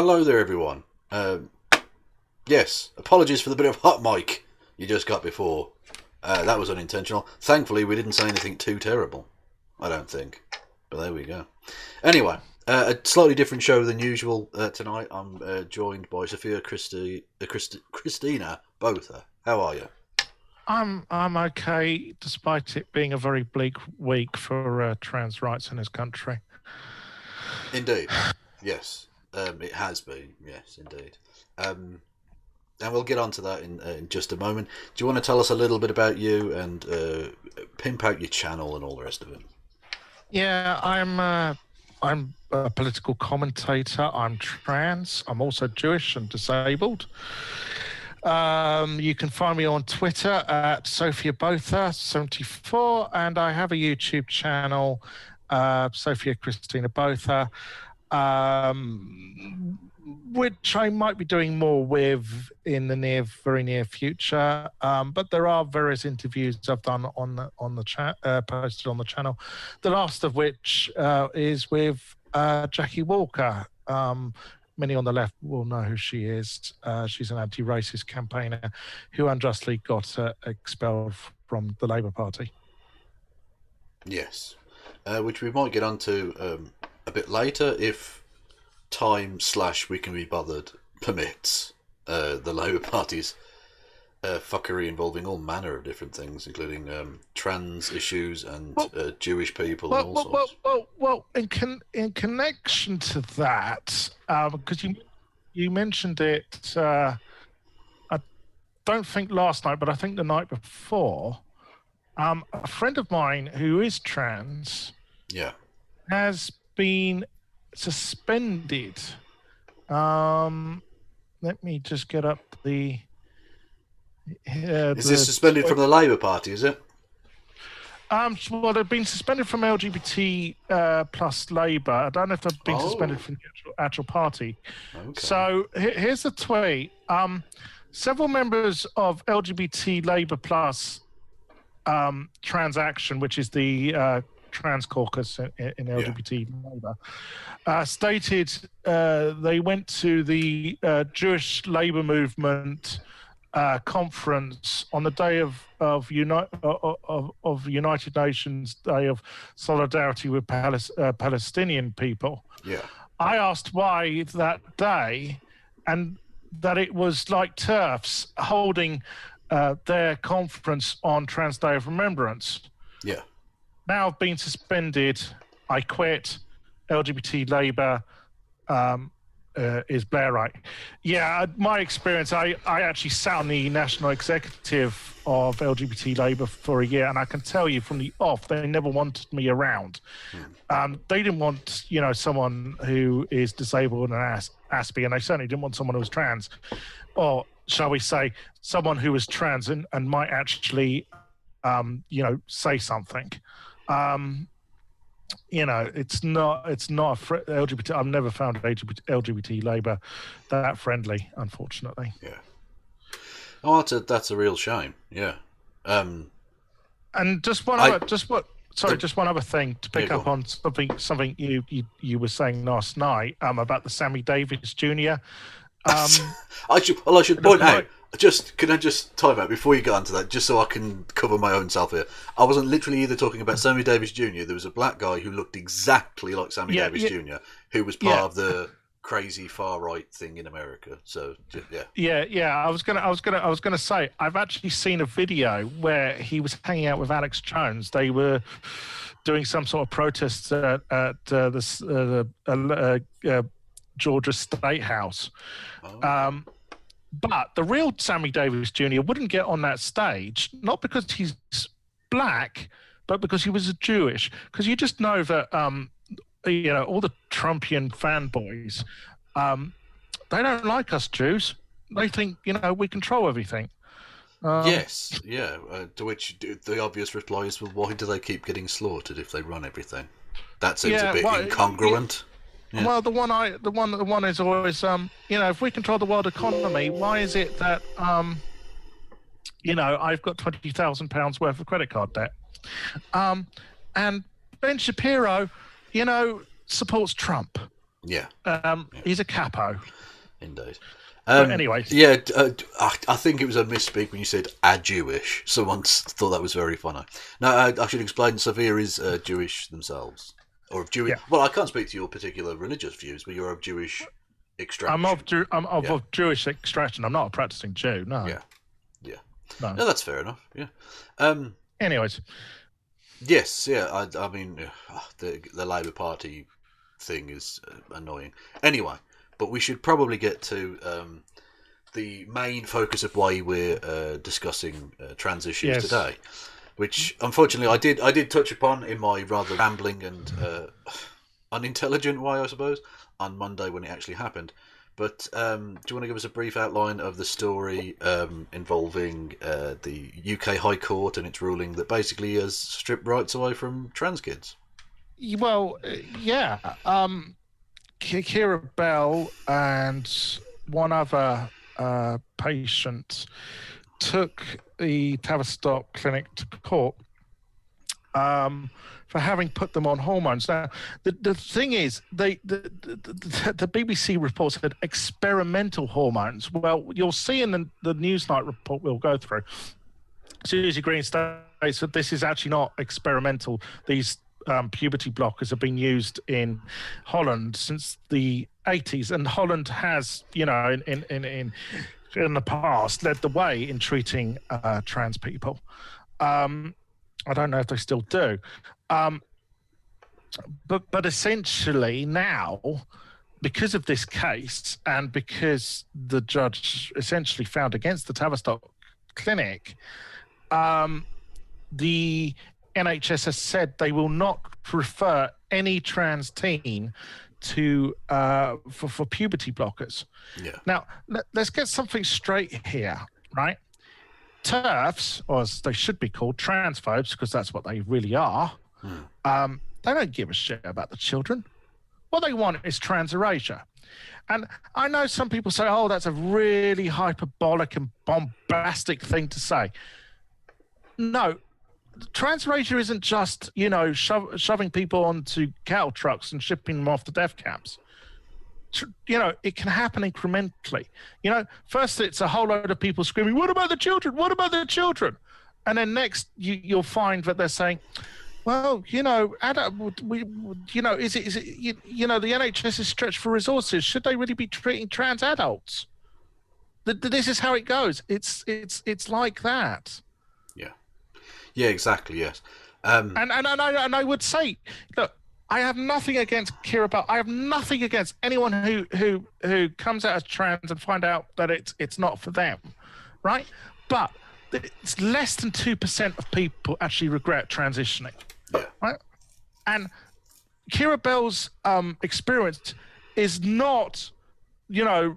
Hello there, everyone. Yes, apologies for the bit of hot mic you just got before. That was unintentional. Thankfully, we didn't say anything too terrible. I don't think. But there we go. Anyway, a slightly different show than usual tonight. I'm joined by Sophia, Christina Botha. How are you? I'm okay, despite it being a very bleak week for trans rights in this country. Indeed. Yes. It has been. Yes, indeed. And we'll get on to that in just a moment. Do you want to tell us a little bit about you and pimp out your channel and all the rest of it? Yeah, I'm a political commentator. I'm trans. I'm also Jewish and disabled. You can find me on Twitter at Sophia Botha 74, and I have a YouTube channel, Sophia Christina Botha, which I might be doing more with in the very near future. But there are various interviews I've done on the chat, posted on the channel. The last of which is with Jackie Walker. Many on the left will know who she is. She's an anti-racist campaigner who unjustly got expelled from the Labour Party. Yes, which we might get onto a bit later if time/we can be bothered permits. The Labour Party's fuckery involving all manner of different things, including trans issues and Jewish people and all sorts. Well, in connection to that, because you mentioned it, I don't think last night, but I think the night before, a friend of mine who is trans, has been suspended. Let me just get up the. Is this suspended from the Labour Party, is it? Well, they've been suspended from LGBT plus Labour. I don't know if they've been suspended from the actual party. Okay. So here's the tweet. Several members of LGBT Labour plus Transaction, which is the trans caucus in LGBT Labour, stated they went to the Jewish Labour movement conference on the day of United Nations Day of Solidarity with Palestinian people. Yeah, I asked why that day, and that it was like TERFs holding their conference on Trans Day of Remembrance. Yeah. Now I've been suspended. I quit. LGBT Labour. Is Blairite. Yeah, my experience, I actually sat on the national executive of LGBT Labour for a year, and I can tell you from the off, they never wanted me around. They didn't want, someone who is disabled and Aspie, and they certainly didn't want someone who was trans, or shall we say, someone who was trans and might actually, say something. It's not LGBT. I've never found LGBT Labour that friendly, unfortunately. Yeah. Oh, that's a real shame. Yeah. And just one other thing to pick up on something you were saying last night about the Sammy Davis Jr. I should point out. Can I just time out before you get onto that, just so I can cover my own self here? I wasn't literally either talking about Sammy Davis Jr. There was a black guy who looked exactly like Sammy Davis Jr. who was part of the crazy far right thing in America. So yeah. I was gonna say I've actually seen a video where he was hanging out with Alex Jones. They were doing some sort of protest at the Georgia State House. But the real Sammy Davis Jr. wouldn't get on that stage, not because he's black, but because he was Jewish. Because you just know that, all the Trumpian fanboys, they don't like us Jews. They think, we control everything. Yes, yeah. To which the obvious reply is, well, why do they keep getting slaughtered if they run everything? That seems a bit incongruent. Yeah. Well, the one is always, if we control the world economy, why is it that, I've got £20,000 worth of credit card debt, and Ben Shapiro, supports Trump. Yeah. He's a capo. Indeed. But anyway. Yeah, I think it was a misspeak when you said a Jewish. Someone thought that was very funny. No, I should explain. Sophia is Jewish themselves, or of Jewish. Yeah. Well, I can't speak to your particular religious views, but you're of Jewish extraction. I'm of Jewish extraction. I'm not a practicing Jew. No. Yeah. No. No, that's fair enough. Yeah. Anyways. Yes. Yeah. I mean, the Labour Party thing is annoying. Anyway. But we should probably get to the main focus of why we're discussing trans issues today, which unfortunately I did touch upon in my rather rambling and unintelligent way, I suppose, on Monday when it actually happened. But do you want to give us a brief outline of the story involving the UK High Court and its ruling that basically has stripped rights away from trans kids? Well, yeah. Kira Bell and one other patient took the Tavistock clinic to court for having put them on hormones. Now, the thing is, the BBC report said experimental hormones. Well, you'll see in the Newsnight report we'll go through, Susie Green states that this is actually not experimental. These puberty blockers have been used in Holland since the 80s, and Holland has, in the past, led the way in treating trans people. I don't know if they still do, but essentially now, because of this case and because the judge essentially found against the Tavistock clinic, the NHS has said they will not refer any trans teen to for puberty blockers. Yeah. Now, let's get something straight here, right? TERFs, or as they should be called, transphobes, because that's what they really are, they don't give a shit about the children. What they want is trans erasure. And I know some people say, oh, that's a really hyperbolic and bombastic thing to say. No, trans erasure isn't just, shoving people onto cattle trucks and shipping them off to death camps. It can happen incrementally. First it's a whole load of people screaming, what about the children? What about the children? And then next you'll find that they're saying, well, is it, the NHS is stretched for resources. Should they really be treating trans adults? This is how it goes. It's like that. Yeah, exactly. Yes. And I would say, look, I have nothing against Kira Bell. I have nothing against anyone who comes out as trans and find out that it's not for them, right? But it's less than 2% of people actually regret transitioning, right? And Kira Bell's experience is not, it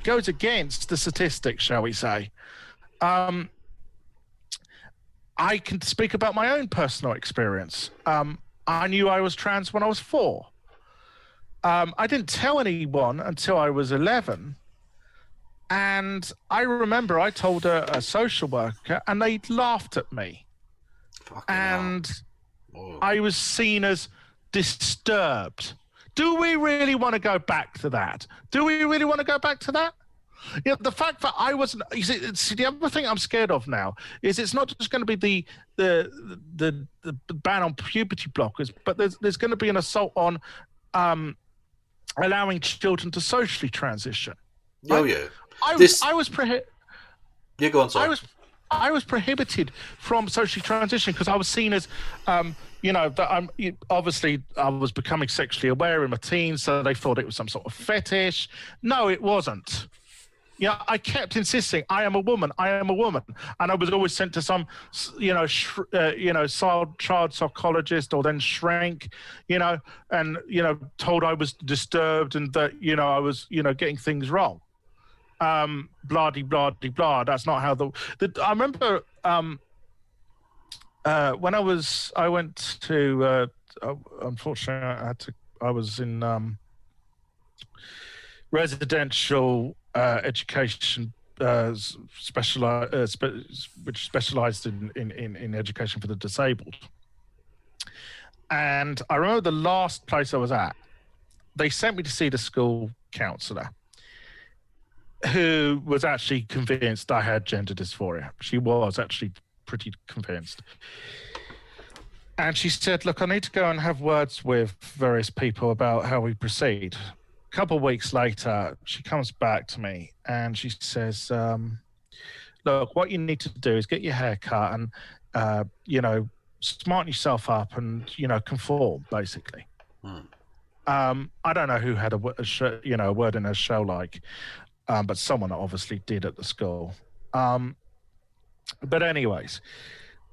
goes against the statistics, shall we say? I can speak about my own personal experience. I knew I was trans when I was 4. I didn't tell anyone until I was 11. And I remember I told a social worker and they laughed at me. And I was seen as disturbed. Do we really want to go back to that? The fact that I wasn't. You see, the other thing I'm scared of now is it's not just going to be the ban on puberty blockers, but there's going to be an assault on allowing children to socially transition. Right? Oh yeah. Yeah, go on. Sorry. I was prohibited from socially transitioning because I was seen as, that I'm obviously I was becoming sexually aware in my teens, so they thought it was some sort of fetish. No, it wasn't. Yeah, I kept insisting, I am a woman, and I was always sent to some, child psychologist or then shrink, and told I was disturbed and that I was getting things wrong. Blah de blah de blah. That's not how I remember when I went to unfortunately I was in residential education which specialized in education for the disabled, And I remember the last place I was at, they sent me to see the school counsellor, who was actually convinced I had gender dysphoria. She was actually pretty convinced. And she said, look, I need to go and have words with various people about how we proceed. A couple of weeks later, she comes back to me and she says, look, what you need to do is get your hair cut and, smarten yourself up and, conform, basically. I don't know who had a word in a show like, but someone obviously did at the school. But anyways,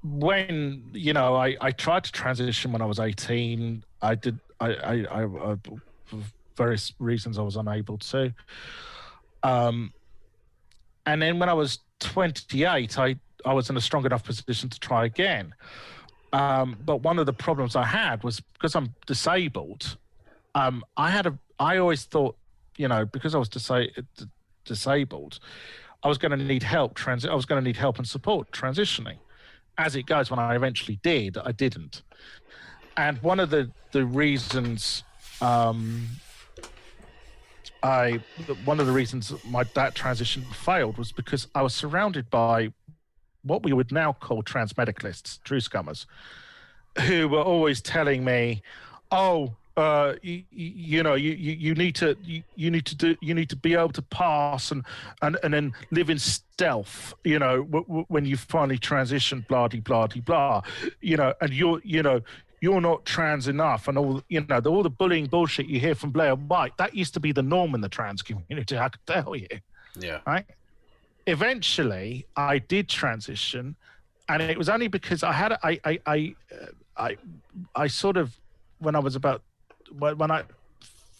when I tried to transition when I was 18, I did. I for various reasons I was unable to. And then when I was 28, I was in a strong enough position to try again. But one of the problems I had was because I'm disabled. I always thought, because I was disabled, I was going to need help. I was going to need help and support transitioning. As it goes, when I eventually did, I didn't. And one of the reasons that transition failed was because I was surrounded by what we would now call trans medicalists, true scummers, who were always telling me, "Oh, you need to be able to pass and then live in stealth, when you finally transition, blah blah blah, and you're not trans enough, and all the bullying bullshit you hear from Blair White. That used to be the norm in the trans community, I could tell you. Yeah. Right. Eventually, I did transition, and it was only because I sort of, when I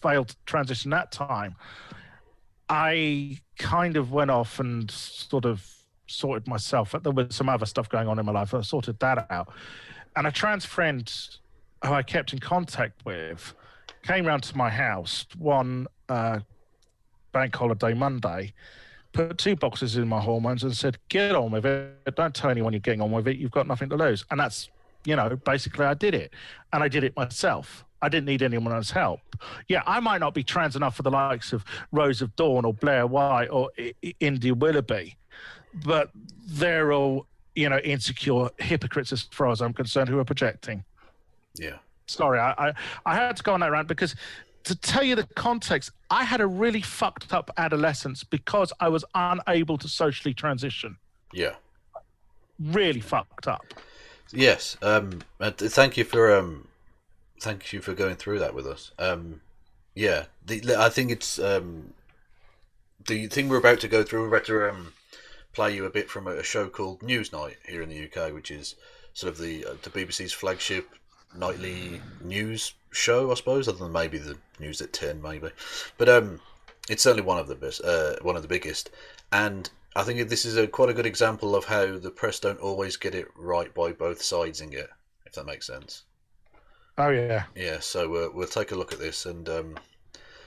failed to transition that time, I kind of went off and sort of sorted myself. There was some other stuff going on in my life. I sorted that out. And a trans friend who I kept in contact with came round to my house one bank holiday Monday, put 2 boxes in my hormones and said, get on with it. Don't tell anyone you're getting on with it. You've got nothing to lose. And that's, basically I did it. And I did it myself. I didn't need anyone else's help. Yeah, I might not be trans enough for the likes of Rose of Dawn or Blair White or India Willoughby, but they're all, insecure hypocrites as far as I'm concerned who are projecting. Yeah. Sorry, I had to go on that rant because, to tell you the context, I had a really fucked up adolescence because I was unable to socially transition. Yeah. Really fucked up. Yes. Thank you for going through that with us. Yeah. I think it's the thing we're about to go through. We're about to play you a bit from a show called Newsnight here in the UK, which is sort of the BBC's flagship nightly news show, I suppose, other than maybe the News at 10, maybe. But it's certainly one of the best, one of the biggest. And I think this is quite a good example of how the press don't always get it right by both sides in it, if that makes sense. Oh, yeah. Yeah, so we'll take a look at this and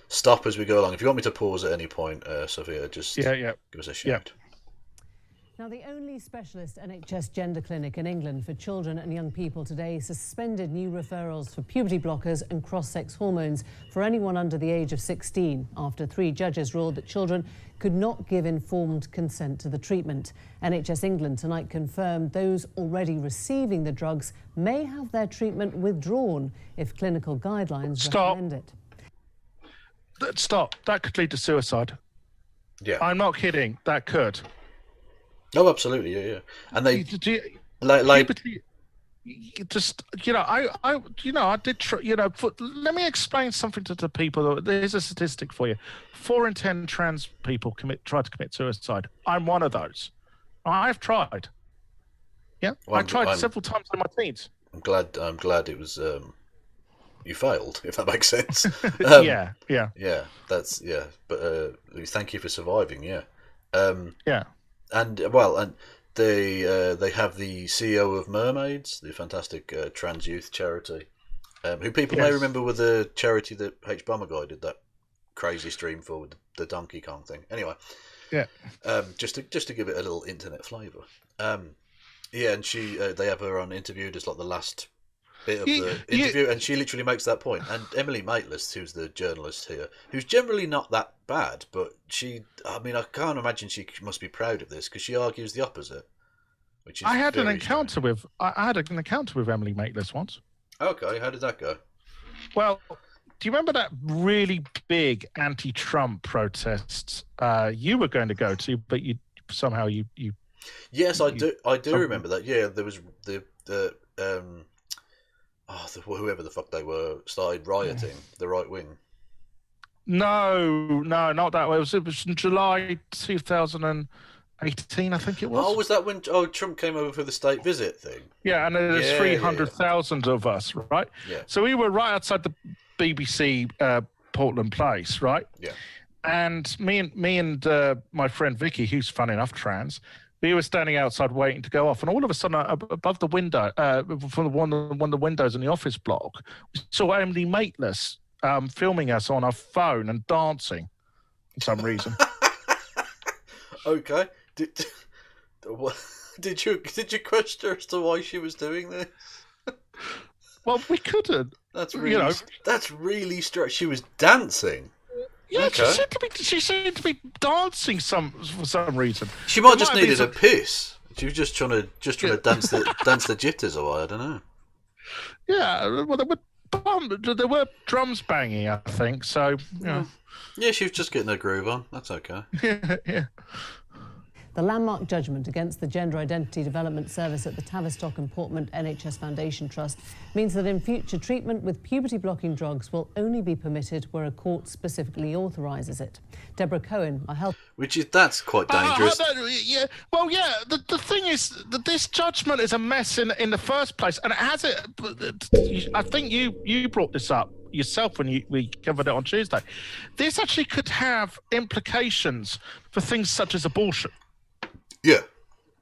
stop as we go along. If you want me to pause at any point, Sophia, just give us a shout. Now, the only specialist NHS gender clinic in England for children and young people today suspended new referrals for puberty blockers and cross-sex hormones for anyone under the age of 16 after 3 judges ruled that children could not give informed consent to the treatment. NHS England tonight confirmed those already receiving the drugs may have their treatment withdrawn if clinical guidelines recommend it. Stop. That could lead to suicide. Yeah. I'm not kidding. That could. Oh, absolutely, yeah. And they puberty, just I did. Let me explain something to the people. There's a statistic for you: 4 in 10 trans people try to commit suicide. I'm one of those. I've tried. Yeah, well, I tried several times in my teens. I'm glad it was. You failed, if that makes sense. Yeah. That's But thank you for surviving. Yeah. Yeah. And they have the CEO of Mermaids, the fantastic trans youth charity, who people may remember were the charity that H. Bomber Guy did that crazy stream for with the Donkey Kong thing. Anyway, just to give it a little internet flavour. And she they have her on interviewed as like the last bit of the interview, and she literally makes that point. And Emily Maitlis, who's the journalist here, who's generally not that bad, but I can't imagine she must be proud of this because she argues the opposite. Which is I had an strange. encounter with Emily Maitlis once. Okay, how did that go? Well, do you remember that really big anti-Trump protests you were going to go to, but you somehow. Yes, I do. I do remember that. Yeah, there was whoever the fuck they were started rioting. The right wing. No, not that way. It was in July 2018, I think it was. Oh, was that when Trump came over for the state visit thing? Yeah, and there's 300,000 of us, right? Yeah. So we were right outside the BBC Portland Place, right? Yeah. And me and my friend Vicky, who's fun enough trans, we were standing outside waiting to go off, and all of a sudden, above the window, from one of the windows in the office block, we saw Emily Maitlis filming us on her phone and dancing for some reason. Okay. Did you question her as to why she was doing this? Well, we couldn't. That's really strange. She was dancing. Yeah, okay. She seemed to be dancing for some reason. She might just needed a piss. She was just trying to dance the jitters away. I don't know. Yeah, well, there were drums banging, I think. So yeah, she was just getting her groove on. That's okay. Yeah. The landmark judgment against the Gender Identity Development Service at the Tavistock and Portman NHS Foundation Trust means that in future treatment with puberty-blocking drugs will only be permitted where a court specifically authorises it. Deborah Cohen, our health... That's quite dangerous. The thing is that this judgment is a mess in the first place, and it has it. I think you brought this up yourself when we covered it on Tuesday. This actually could have implications for things such as abortion. Yeah.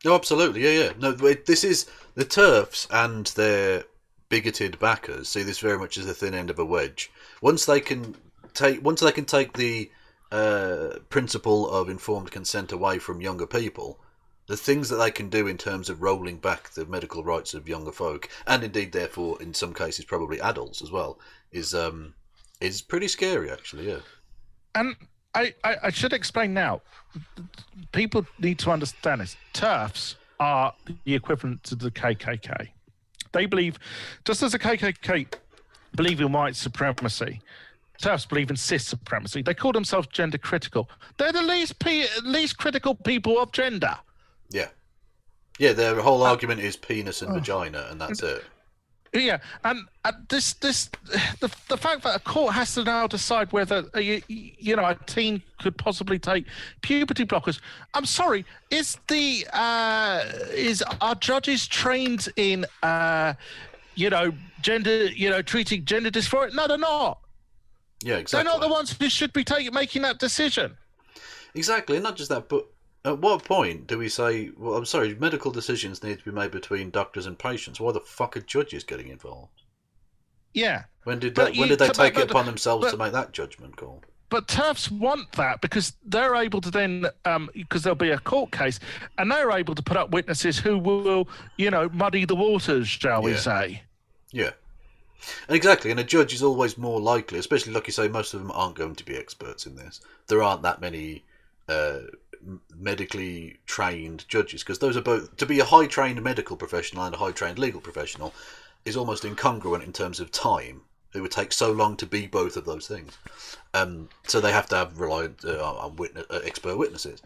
No, absolutely. Yeah. No, this is the TERFs and their bigoted backers see this very much as the thin end of a wedge. Once they can take the principle of informed consent away from younger people, the things that they can do in terms of rolling back the medical rights of younger folk, and indeed, therefore, in some cases, probably adults as well, is pretty scary, actually. Yeah. And I should explain now. People need to understand this. TERFs are the equivalent to the KKK. They believe, just as the KKK believe in white supremacy, TERFs believe in cis supremacy. They call themselves gender critical. They're the least critical people of gender. Yeah. Yeah, their whole argument is penis and vagina, and that's it. Yeah, and the fact that a court has to now decide whether a teen could possibly take puberty blockers. I'm sorry, is our judges trained in gender treating gender dysphoria? No, they're not. Yeah, exactly. They're not the ones who should be making that decision. Exactly, and not just that, but at what point do we say, well, I'm sorry, medical decisions need to be made between doctors and patients? Why the fuck are judges getting involved? Yeah. When did they take it upon themselves to make that judgment call? But TERFs want that because they're able to then, because there'll be a court case, and they're able to put up witnesses who will, muddy the waters, shall we say. Yeah. And exactly, and a judge is always more likely, especially like you say, most of them aren't going to be experts in this. There aren't that many medically trained judges, because those are both, to be a high trained medical professional and a high trained legal professional is almost incongruent in terms of time. It would take so long to be both of those things, so they have to have reliant on expert witnesses,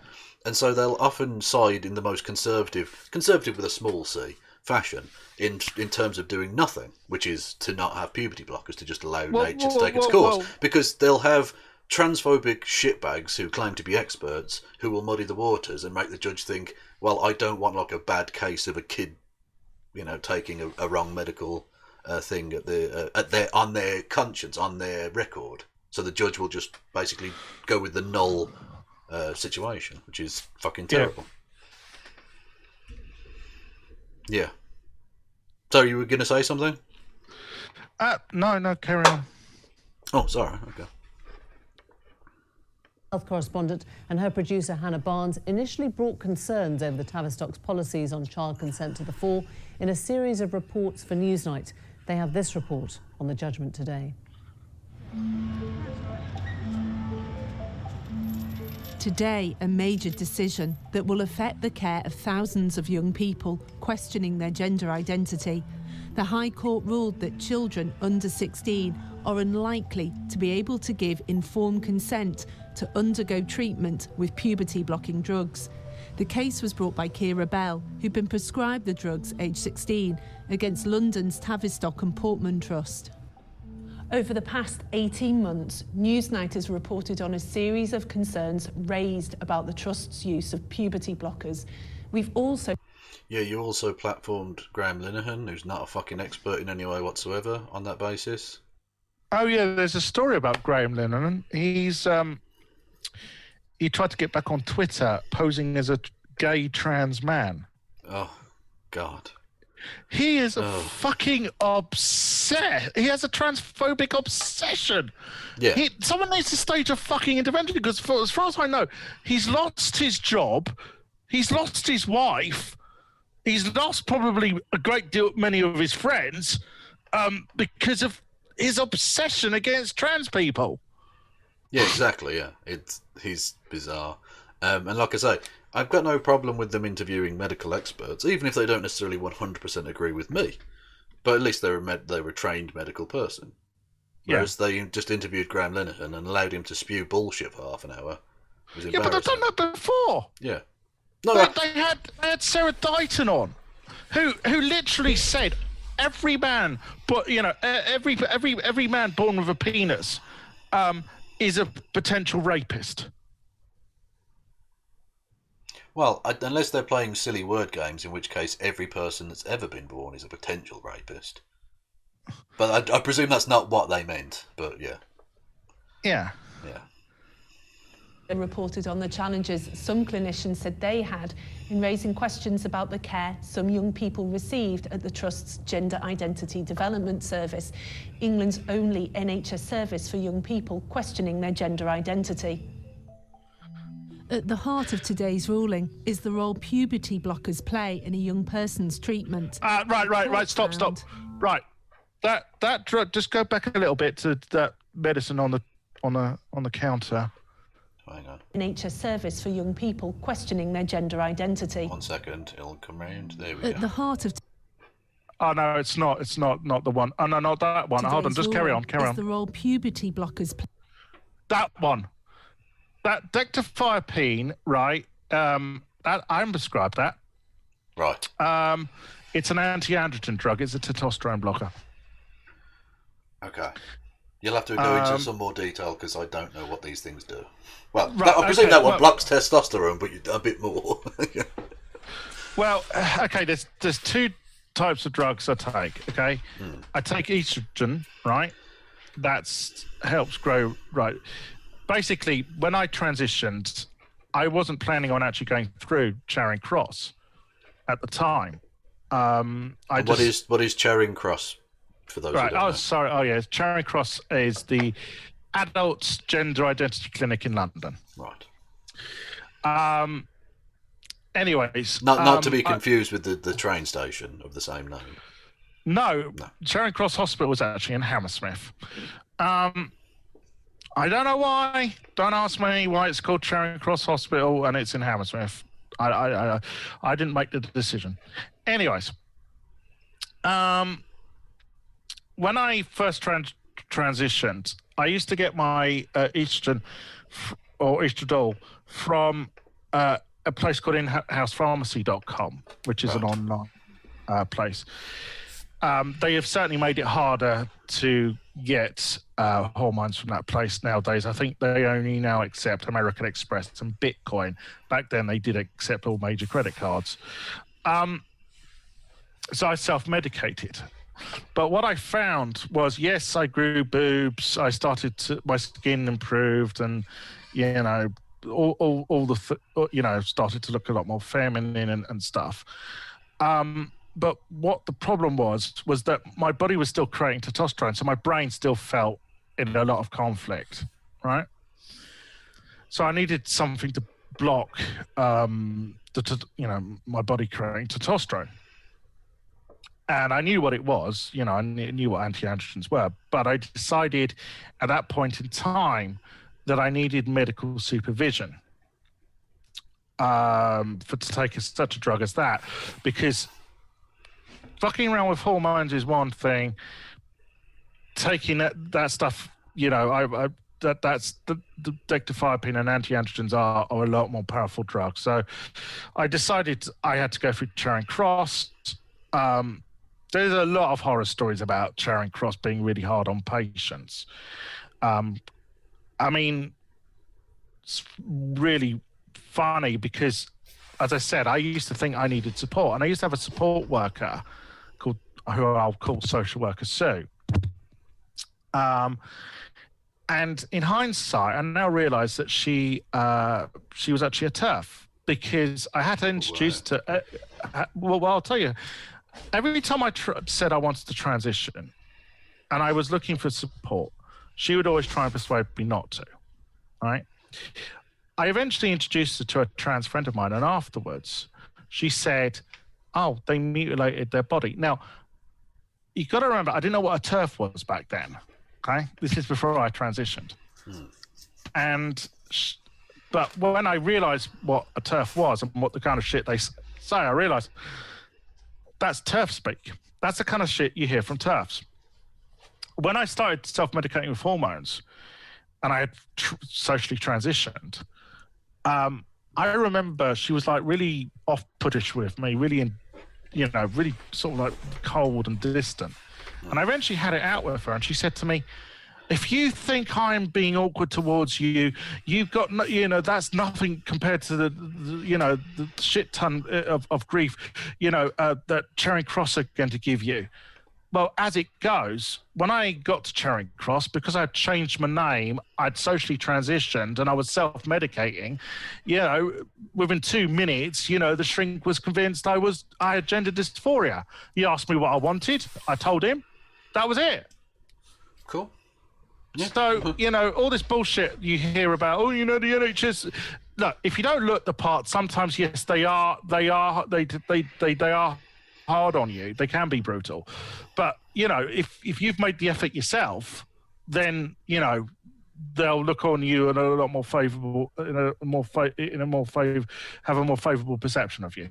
and so they'll often side in the most conservative with a small c fashion in terms of doing nothing, which is to not have puberty blockers, to just allow nature to take its course, because they'll have transphobic shitbags who claim to be experts who will muddy the waters and make the judge think, well, I don't want like a bad case of a kid, taking a wrong medical thing on their conscience, on their record. So the judge will just basically go with the null situation, which is fucking terrible. Yeah. So you were going to say something? No, carry on. Oh, sorry. Okay. Health correspondent and her producer Hannah Barnes initially brought concerns over the Tavistock's policies on child consent to the fore in a series of reports for Newsnight. They have this report on the judgment today. Today, a major decision that will affect the care of thousands of young people questioning their gender identity. The High Court ruled that children under 16 are unlikely to be able to give informed consent to undergo treatment with puberty-blocking drugs. The case was brought by Kira Bell, who'd been prescribed the drugs aged 16, against London's Tavistock and Portman Trust. Over the past 18 months, Newsnight has reported on a series of concerns raised about the Trust's use of puberty blockers. We've also... Yeah, you also platformed Graham Linehan, who's not a fucking expert in any way whatsoever, on that basis. Oh, yeah, there's a story about Graham Linehan. He tried to get back on Twitter posing as a gay trans man. Oh, God. He is fucking obsessed. He has a transphobic obsession. Yeah. Someone needs to stage a fucking intervention because, as far as I know, he's lost his job, he's lost his wife, he's lost probably a great deal, many of his friends, because of his obsession against trans people. Yeah, exactly. Yeah, he's bizarre, and like I say, I've got no problem with them interviewing medical experts, even if they don't necessarily 100% agree with me. But at least they were a trained medical person. Whereas they just interviewed Graham Linehan and allowed him to spew bullshit for half an hour. It was Yeah, but they've done that before. Yeah. No, they had Sarah Dighton on, who literally said every man, but every man born with a penis, is a potential rapist. Well, unless they're playing silly word games, in which case every person that's ever been born is a potential rapist. But I presume that's not what they meant, but yeah. Yeah. Yeah. They reported on the challenges some clinicians said they had in raising questions about the care some young people received at the Trust's Gender Identity Development Service, England's only NHS service for young people questioning their gender identity. At the heart of today's ruling is the role puberty blockers play in a young person's treatment. Right. Stop. Right, that drug. Just go back a little bit to that medicine on the counter. Hang on. NHS service for young people questioning their gender identity. 1 second, it'll come round. There we go. At the heart of... Oh no, it's not the one. Oh no, not that one. Hold on, just carry on. Is the role puberty blockers play. That one. That Dectafirpine, right? I'm prescribed that. Right. It's an anti-androgen drug. It's a testosterone blocker. Okay. You'll have to go into some more detail because I don't know what these things do. Well, right, I presume that one blocks testosterone, but a bit more. Well, okay. There's two types of drugs I take. Okay, I take estrogen, right? That helps grow. Right. Basically, when I transitioned, I wasn't planning on actually going through Charing Cross at the time. What is Charing Cross for those? Right. Who don't know? Sorry. Oh, yeah. Charing Cross is the Adult Gender Identity Clinic in London. Right. Anyways, not to be confused with the train station of the same name. No. Charing Cross Hospital was actually in Hammersmith. I don't know why. Don't ask me why it's called Charing Cross Hospital and it's in Hammersmith. I didn't make the decision. Anyways, when I first transitioned, I used to get my estrogen or estradiol from a place called inhousepharmacy.com, which is an online place. They have certainly made it harder to get hormones from that place nowadays. I think they only now accept American Express and Bitcoin. Back then, they did accept all major credit cards. So I self-medicated. But what I found was, yes, I grew boobs. My skin improved, and all started to look a lot more feminine and stuff. But what the problem was that my body was still creating testosterone, so my brain still felt in a lot of conflict, right? So I needed something to block, my body creating testosterone. And I knew what it was, I knew what anti-androgens were, but I decided at that point in time that I needed medical supervision to take such a drug as that, because fucking around with hormones is one thing. Taking that stuff, that's the dictofurpine and anti-androgens are a lot more powerful drugs. So I decided I had to go through Charing Cross. There's a lot of horror stories about Charing Cross being really hard on patients. It's really funny because, as I said, I used to think I needed support, and I used to have a support worker who I'll call social worker Sue. And in hindsight, I now realise that she was actually a TERF, because I had to introduce to. Well, I'll tell you. Every time I said I wanted to transition, and I was looking for support, she would always try and persuade me not to. Right? I eventually introduced her to a trans friend of mine, and afterwards, she said, "Oh, they mutilated their body." Now, you got to remember, I didn't know what a TERF was back then. Okay, this is before I transitioned, but when I realised what a TERF was and what the kind of shit they say, I realised. That's TERF speak. That's the kind of shit you hear from TERFs. When I started self-medicating with hormones and I had socially transitioned, I remember she was like really off-puttish with me, really, really sort of like cold and distant. And I eventually had it out with her, and she said to me, "If you think I'm being awkward towards you, you've got, that's nothing compared to the shit ton of grief, that Charing Cross are going to give you." Well, as it goes, when I got to Charing Cross, because I'd changed my name, I'd socially transitioned, and I was self-medicating, within 2 minutes, the shrink was convinced I had gender dysphoria. He asked me what I wanted. I told him. That was it. Cool. Yeah. So, all this bullshit you hear about, the NHS. Look, if you don't look the part, sometimes, yes, they are hard on you. They can be brutal. But, if you've made the effort yourself, then, they'll look on you in a lot more favourable, have a more favourable perception of you.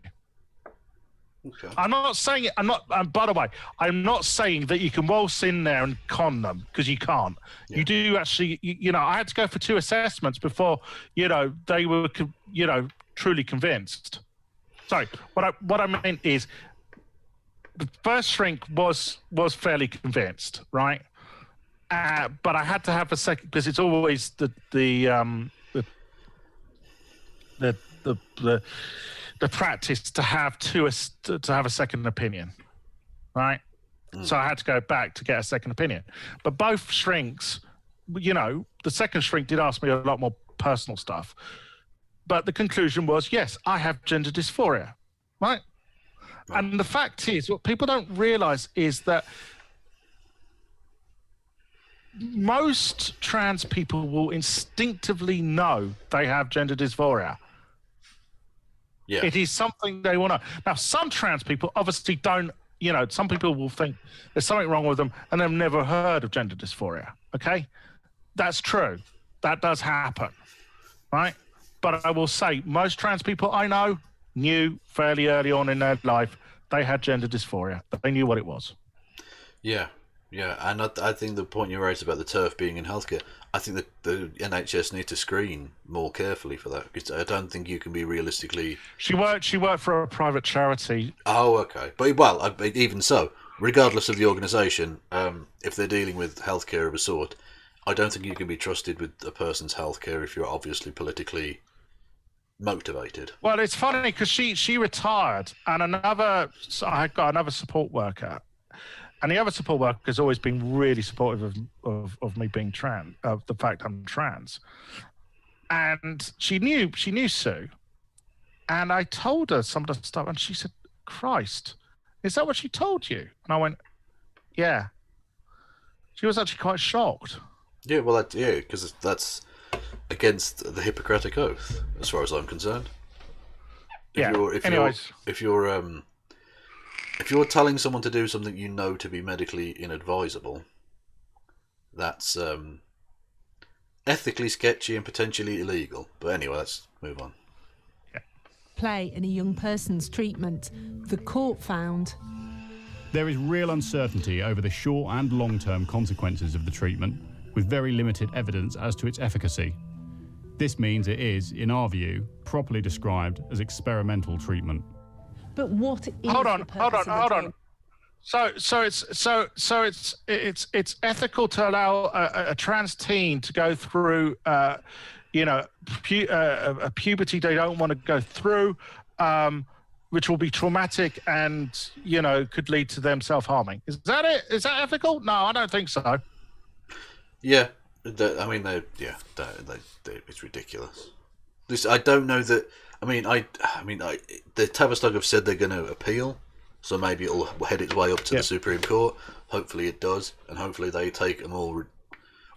Okay. I'm not saying it. By the way, I'm not saying that you can waltz in there and con them, because you can't. Yeah. You do actually. I had to go for 2 assessments before they were truly convinced. Sorry, what I meant is the first shrink was fairly convinced, right? But I had to have a second, because it's always the practice to have a second opinion, right? So I had to go back to get a second opinion. But both shrinks, the second shrink did ask me a lot more personal stuff. But the conclusion was, yes, I have gender dysphoria, right? And the fact is, what people don't realise is that most trans people will instinctively know they have gender dysphoria. Yeah. It is something they want to. Now, some trans people obviously don't, some people will think there's something wrong with them and they've never heard of gender dysphoria, okay? That's true. That does happen, right? But I will say most trans people I know knew fairly early on in their life they had gender dysphoria. They knew what it was. Yeah. Yeah, and I think the point you raised about the TERF being in healthcare, I think that the NHS need to screen more carefully for that, because I don't think you can be realistically. She worked for a private charity. Oh, okay, but even so, regardless of the organisation, if they're dealing with healthcare of a sort, I don't think you can be trusted with a person's healthcare if you're obviously politically motivated. Well, it's funny because she retired, and I had got another support worker. And the other support worker has always been really supportive of me being trans, of the fact I'm trans. And she knew Sue. And I told her some of the stuff, and she said, "Christ, is that what she told you?" And I went, "Yeah." She was actually quite shocked. Yeah, well, because that's against the Hippocratic Oath, as far as I'm concerned. If you're if you're telling someone to do something you know to be medically inadvisable, that's ethically sketchy and potentially illegal. But anyway, let's move on. Play in a young person's treatment, the court found there is real uncertainty over the short and long-term consequences of the treatment, with very limited evidence as to its efficacy. This means it is, in our view, properly described as experimental treatment. But what is hold on. So it's ethical to allow a trans teen to go through, a puberty they don't want to go through, which will be traumatic and could lead to them self-harming. Is that it? Is that ethical? No, I don't think so. Yeah, it's ridiculous. I don't know that. The Tavistock have said they're going to appeal, so maybe it'll head its way up to the Supreme Court. Hopefully it does, and hopefully they take a more,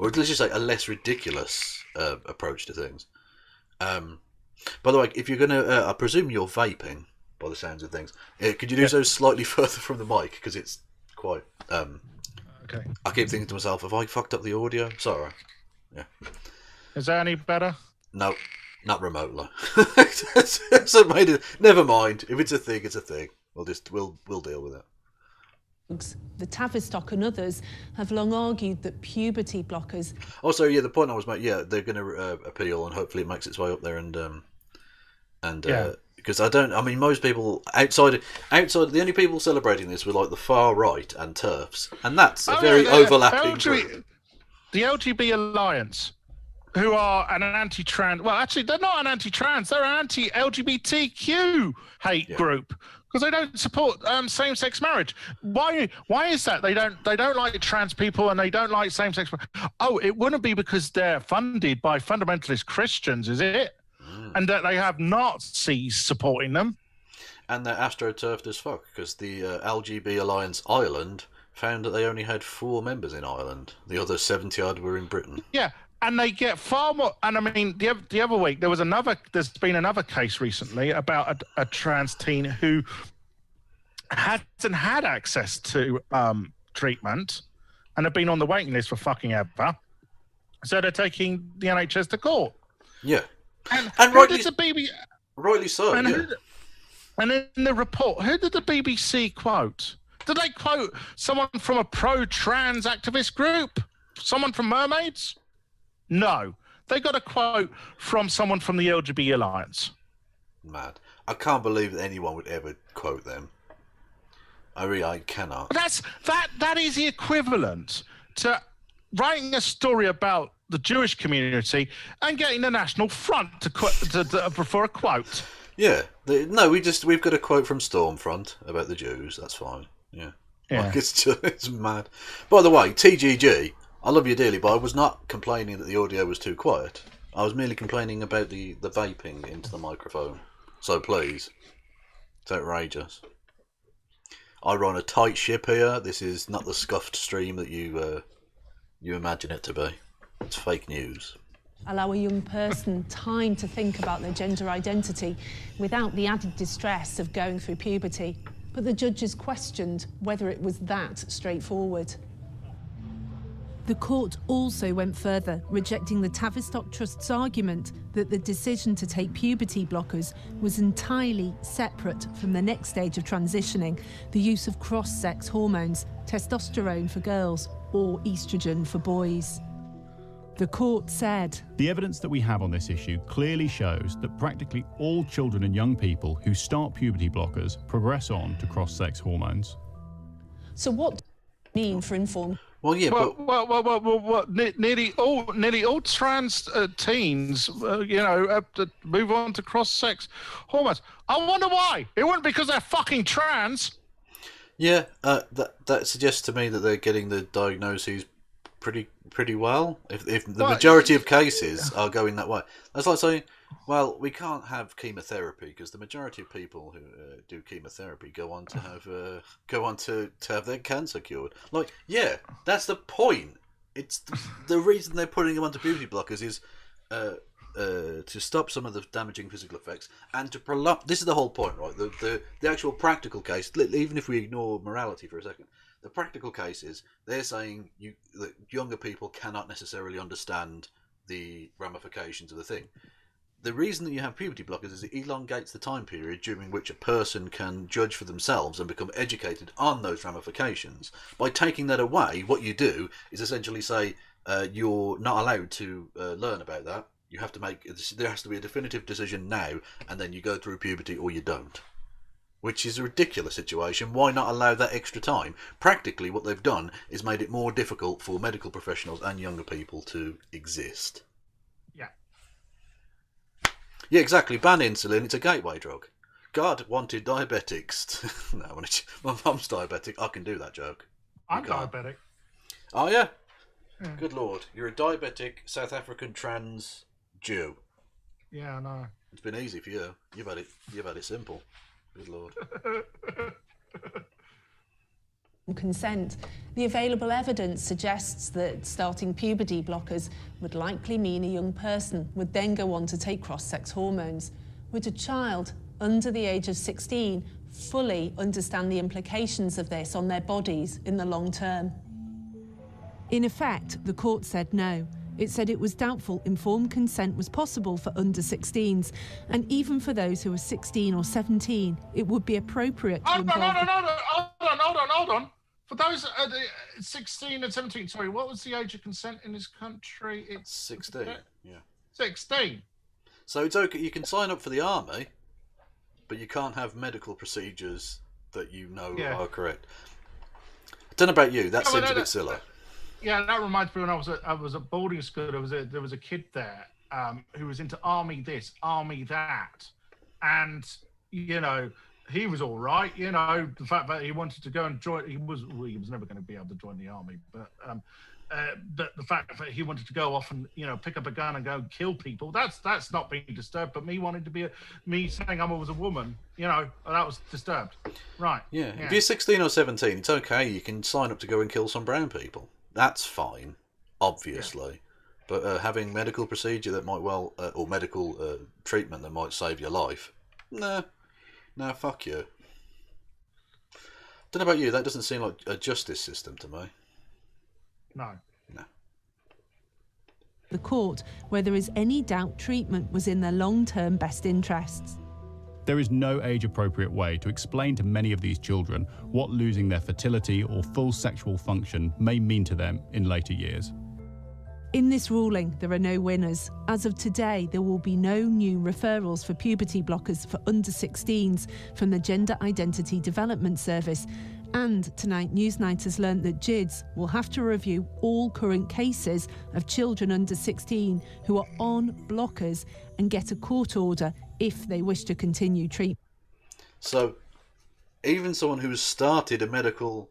or let's just say a less ridiculous approach to things. By the way, if you're going to, I presume you're vaping, by the sounds of things. Could you do so slightly further from the mic, because it's quite. Okay. I keep thinking to myself, have I fucked up the audio? Sorry. Yeah. Is that any better? No. Not remotely. Never mind. If it's a thing, it's a thing. We'll deal with it. The Tavistock and others have long argued that puberty blockers. Also, the point I was making, they're going to appeal, and hopefully it makes its way up there, because most people outside, the only people celebrating this were like the far right and TERFs, and that's a very overlapping group. The LGB Alliance, who are an anti-trans... Well, actually, they're not an anti-trans. They're an anti-LGBTQ hate group because they don't support same-sex marriage. Why is that? They don't like trans people and they don't like same-sex marriage. Oh, it wouldn't be because they're funded by fundamentalist Christians, is it? And that they have Nazis supporting them. And they're astroturfed as fuck because the LGB Alliance Ireland found that they only had 4 members in Ireland. The other 70-odd were in Britain. Yeah. And they get far more. And I mean, the other week there's been another case recently about a trans teen who hasn't had access to treatment and have been on the waiting list for fucking ever. So they're taking the NHS to court. Yeah, and rightly so. And in the report, who did the BBC quote? Did they quote someone from a pro-trans activist group? Someone from Mermaids? No, they got a quote from someone from the LGBT Alliance. Mad. I can't believe that anyone would ever quote them. I cannot. That is the equivalent to writing a story about the Jewish community and getting the National Front for a quote. Yeah. We've got a quote from Stormfront about the Jews. That's fine. Yeah. Like, it's mad. By the way, TGG. I love you dearly, but I was not complaining that the audio was too quiet. I was merely complaining about the vaping into the microphone. So please, it's outrageous. I run a tight ship here. This is not the scuffed stream that you imagine it to be. It's fake news. Allow a young person time to think about their gender identity without the added distress of going through puberty. But the judges questioned whether it was that straightforward. The court also went further, rejecting the Tavistock Trust's argument that the decision to take puberty blockers was entirely separate from the next stage of transitioning, the use of cross-sex hormones, testosterone for girls or estrogen for boys. The court said, the evidence that we have on this issue clearly shows that practically all children and young people who start puberty blockers progress on to cross-sex hormones. So what does it mean for informed... Well, nearly all trans teens, move on to cross-sex hormones. I wonder why. It wasn't because they're fucking trans. Yeah, that suggests to me that they're getting the diagnoses pretty well. If the majority of cases are going that way, that's like saying, well, we can't have chemotherapy because the majority of people who do chemotherapy go on to have their cancer cured. Like, yeah, that's the point. It's the reason they're putting them onto puberty blockers is to stop some of the damaging physical effects and to prolong. This is the whole point, right? The actual practical case, even if we ignore morality for a second, the practical case is they're saying that younger people cannot necessarily understand the ramifications of the thing. The reason that you have puberty blockers is it elongates the time period during which a person can judge for themselves and become educated on those ramifications. By taking that away, what you do is essentially say you're not allowed to learn about that. You have to there has to be a definitive decision now, and then you go through puberty or you don't. Which is a ridiculous situation. Why not allow that extra time? Practically, what they've done is made it more difficult for medical professionals and younger people to exist. Yeah, exactly. Ban insulin. It's a gateway drug. God wanted diabetics. No, my mum's diabetic. I can do that joke. I'm diabetic. Oh, yeah? Good Lord. You're a diabetic South African trans Jew. Yeah, I know. It's been easy for you. You've had it simple. Good Lord. Consent. The available evidence suggests that starting puberty blockers would likely mean a young person would then go on to take cross-sex hormones. Would a child under the age of 16 fully understand the implications of this on their bodies in the long term? In effect, the court said no. It said it was doubtful informed consent was possible for under 16s, and even for those who are 16 or 17, it would be appropriate to Hold on. For those at 16 and 17, sorry, what was the age of consent in this country? It's 16, yeah. 16. So it's okay, you can sign up for the army, but you can't have medical procedures that you know are correct. I don't know about you, that seems a bit silly. Yeah, that reminds me when I was at boarding school. There was a kid there who was into army this, army that, and he was all right. The fact that he wanted to go and join, he was never going to be able to join the army, but the fact that he wanted to go off and pick up a gun and go and kill people, that's not being disturbed. But me wanting to be me saying I was a woman, that was disturbed, right? Yeah. If you're 16 or 17, it's okay. You can sign up to go and kill some brown people. That's fine, obviously. Yeah. But having medical procedure that might or medical treatment that might save your life, no, fuck you. Don't know about you, that doesn't seem like a justice system to me. No. The court, where there is any doubt treatment was in their long-term best interests. There is no age-appropriate way to explain to many of these children what losing their fertility or full sexual function may mean to them in later years. In this ruling, there are no winners. As of today, there will be no new referrals for puberty blockers for under 16s from the Gender Identity Development Service. And tonight, Newsnight has learnt that GIDS will have to review all current cases of children under 16 who are on blockers and get a court order if they wish to continue treatment. So, even someone who's started a medical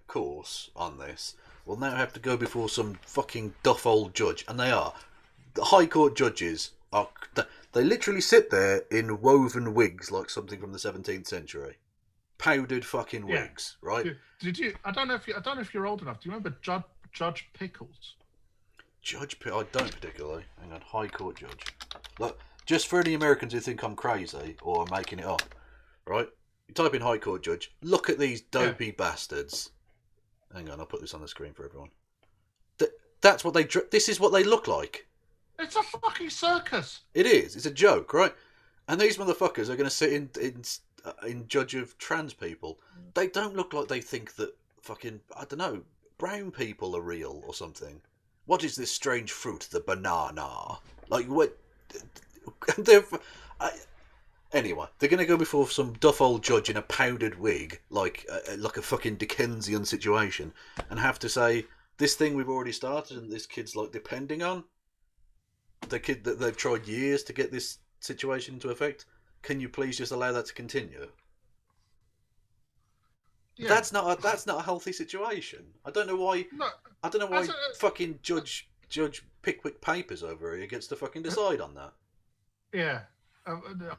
course on this will now have to go before some fucking duff old judge, and they are. The High Court judges they literally sit there in woven wigs like something from the 17th century. Powdered fucking wigs, right? Did you? I don't know if you're old enough. Do you remember Judge Pickles? I don't particularly. Hang on, High Court judge. Look, just for any Americans who think I'm crazy or I'm making it up, right? You type in High Court judge. Look at these dopey bastards. Hang on, I'll put this on the screen for everyone. That's what this is what they look like. It's a fucking circus. It is. It's a joke, right? And these motherfuckers are going to sit in judge of trans people. They don't look like they think that fucking, I don't know, brown people are real or something. What is this strange fruit, the banana? Like, what? Anyway, they're going to go before some duff old judge in a powdered wig, like a fucking Dickensian situation, and have to say, this thing we've already started and this kid's like depending on, the kid that they've tried years to get this situation into effect, can you please just allow that to continue? Yeah. That's not a healthy situation. I don't know why. No, I don't know why fucking Judge Pickwick Papers over here gets to fucking decide on that. Yeah,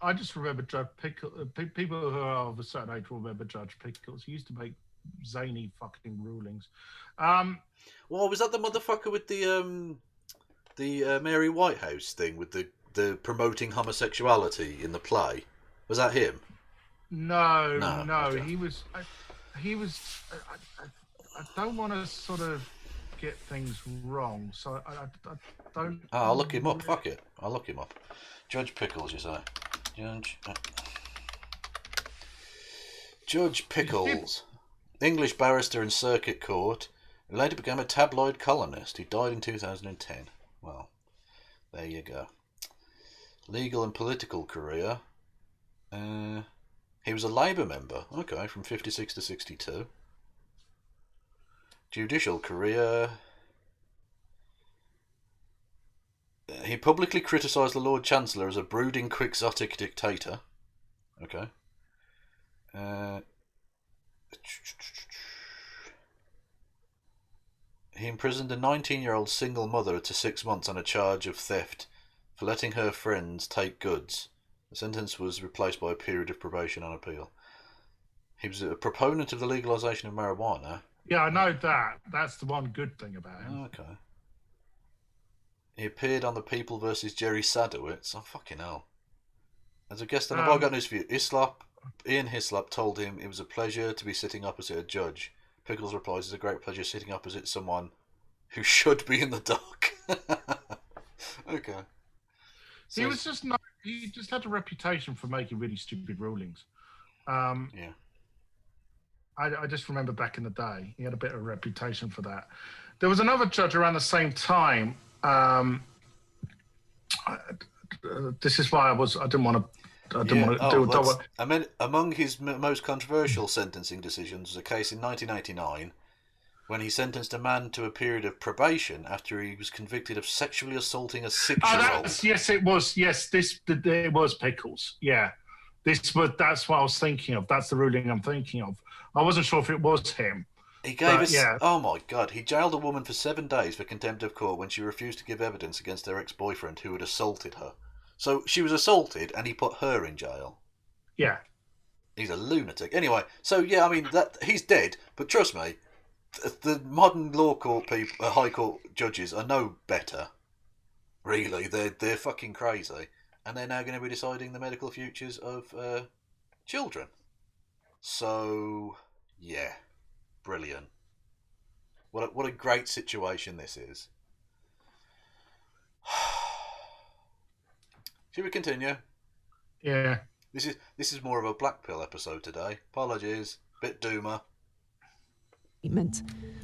I just remember Judge Pickles. People who are of a certain age will remember Judge Pickles. He used to make zany fucking rulings. Well, was that the motherfucker with the the Mary Whitehouse thing with the promoting homosexuality in the play? Was that him? No. Okay. He was. I don't want to sort of get things wrong, so I don't. Oh, I'll look him up. Fuck it. I'll look him up. Judge Pickles, you say? Judge Pickles, English barrister in circuit court, who later became a tabloid columnist. He died in 2010. Well, there you go. Legal and political career. He was a Labour member. Okay, from 56 to 62. Judicial career. He publicly criticised the Lord Chancellor as a brooding, quixotic dictator. Okay. He imprisoned a 19-year-old single mother to 6 months on a charge of theft for letting her friends take goods. The sentence was replaced by a period of probation on appeal. He was a proponent of the legalisation of marijuana. Yeah, I know that. That's the one good thing about him. Okay. He appeared on The People versus Jerry Sadowitz. Oh, fucking hell. As a guest on Have I Got News for You? Ian Hislop told him it was a pleasure to be sitting opposite a judge. Pickles replies, it's a great pleasure sitting opposite someone who should be in the dock. Okay. So he just had a reputation for making really stupid rulings. Yeah. I just remember back in the day, he had a bit of a reputation for that. There was another judge around the same time. This is why I didn't want to. I mean, among his most controversial sentencing decisions was a case in 1989 when he sentenced a man to a period of probation after he was convicted of sexually assaulting a 6-year-old. Yes, it was. Yes, it was Pickles. Yeah, that's what I was thinking of. That's the ruling I'm thinking of. I wasn't sure if it was him. He gave us. Yeah. Oh my God! He jailed a woman for 7 days for contempt of court when she refused to give evidence against her ex-boyfriend who had assaulted her. So she was assaulted, and he put her in jail. Yeah. He's a lunatic. Anyway, so yeah, I mean that he's dead. But trust me, the modern law court people, high court judges are no better. Really, they're fucking crazy, and they're now going to be deciding the medical futures of children. So yeah, brilliant. What a great situation this is. Should we continue? Yeah. This is more of a black pill episode today. Apologies, bit doomer.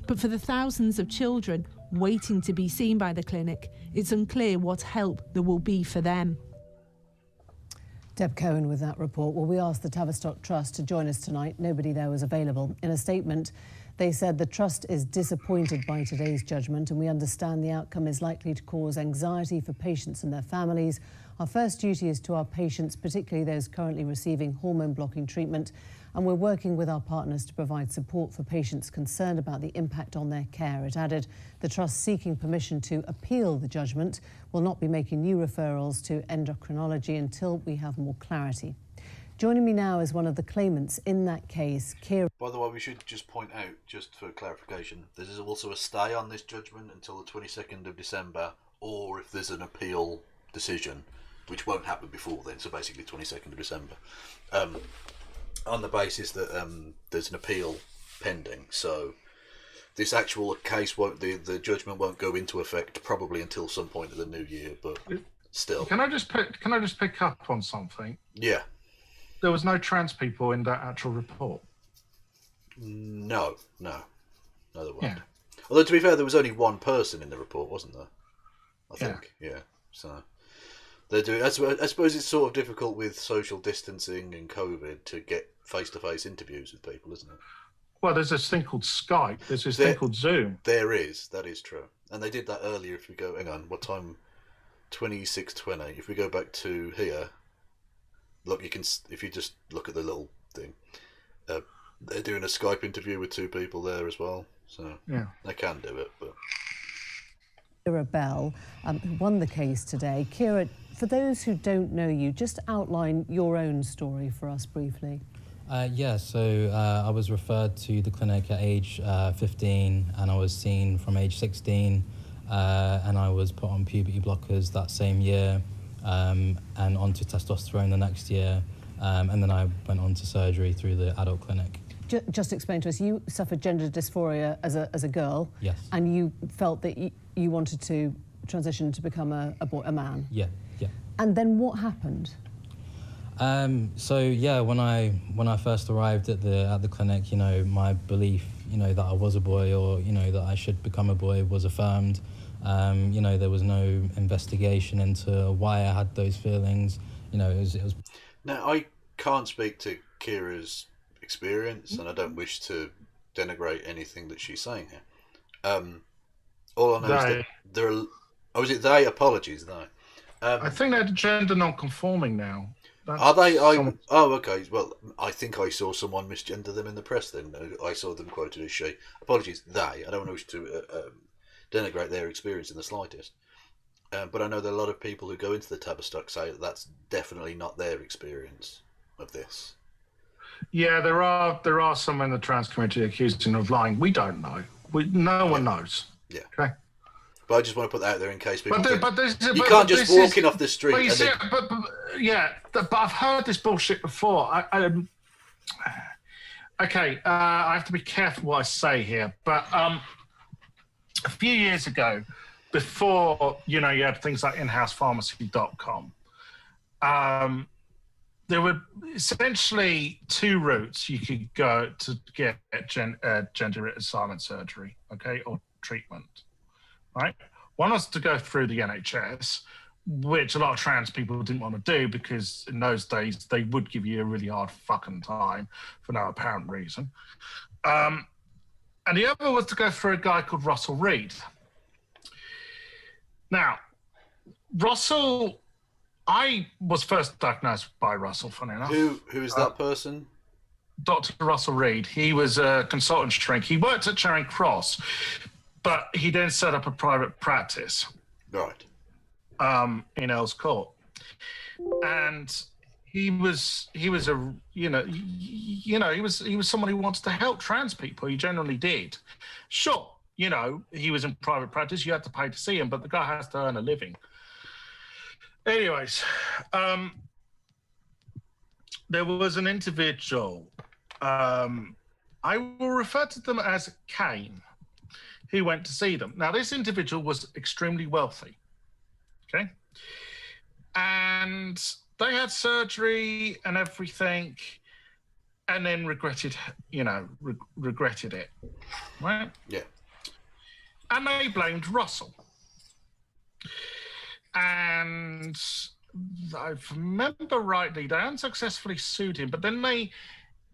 But for the thousands of children waiting to be seen by the clinic, it's unclear what help there will be for them. Deb Cohen with that report. Well, we asked the Tavistock Trust to join us tonight. Nobody there was available. In a statement, they said the Trust is disappointed by today's judgment, and we understand the outcome is likely to cause anxiety for patients and their families. Our first duty is to our patients, particularly those currently receiving hormone-blocking treatment, and we're working with our partners to provide support for patients concerned about the impact on their care. It added the Trust seeking permission to appeal the judgment will not be making new referrals to endocrinology until we have more clarity. Joining me now is one of the claimants in that case, Kira. By the way, we should just point out, just for clarification, there is also a stay on this judgment until the 22nd of December, or if there's an appeal decision, which won't happen before then, so basically 22nd of December, on the basis that there's an appeal pending. So this actual case won't, the judgment won't go into effect probably until some point of the new year, but still. Can I just pick up on something? Yeah. There was no trans people in that actual report. No, there wasn't. Yeah. Although to be fair, there was only one person in the report, wasn't there? I think. Yeah. So they're doing. I suppose it's sort of difficult with social distancing and COVID to get face-to-face interviews with people, isn't it? Well, there's this thing called Skype. There's this thing called Zoom. There is. That is true. And they did that earlier. If we go, hang on, what time? 26:20. If we go back to here, look, you can. If you just look at the little thing, they're doing a Skype interview with two people there as well. So yeah, they can do it. But Kira Bell, who won the case today. Kira, for those who don't know you, just outline your own story for us briefly. So I was referred to the clinic at age 15, and I was seen from age 16 and I was put on puberty blockers that same year, and onto testosterone the next year, and then I went on to surgery through the adult clinic. Just explain to us, you suffered gender dysphoria as a girl. Yes. And you felt that you wanted to transition to become a man. Yeah. And then what happened? So yeah, when I first arrived at the clinic, my belief, that I was a boy, or that I should become a boy, was affirmed. There was no investigation into why I had those feelings. It was. Now, I can't speak to Kira's experience, and I don't wish to denigrate anything that she's saying here. All I know is that there are. Oh, is it they? Apologies, they. I think they're gender non-conforming now. Are they? Oh, okay. Well, I think I saw someone misgender them in the press. Then I saw them quoted as she. Apologies, they. I don't wish to denigrate their experience in the slightest. But I know that a lot of people who go into the Tavistock say that that's definitely not their experience of this. Yeah, there are some in the trans community accusing of lying. We don't know. No one knows. Yeah. Okay. But I just want to put that out there in case people. You can't just walk in off the street. But I've heard this bullshit before. Okay, I have to be careful what I say here. But a few years ago, before you had things like inhousepharmacy.com, there were essentially two routes you could go to get gender reassignment surgery, okay, or treatment. Right? One was to go through the NHS, which a lot of trans people didn't want to do because in those days they would give you a really hard fucking time for no apparent reason. And the other was to go through a guy called Russell Reed. Now, Russell, I was first diagnosed by Russell, funny enough. Who is that person? Dr. Russell Reed. He was a consultant shrink. He worked at Charing Cross, but he then set up a private practice, right, in Earls Court, and he was someone who wanted to help trans people. He generally did. Sure, he was in private practice. You had to pay to see him, but the guy has to earn a living. Anyways, there was an individual. I will refer to them as Kane, who went to see them. Now, this individual was extremely wealthy, okay? And they had surgery and everything, and then regretted it, right? Yeah. And they blamed Russell. And if I remember rightly, they unsuccessfully sued him, but then they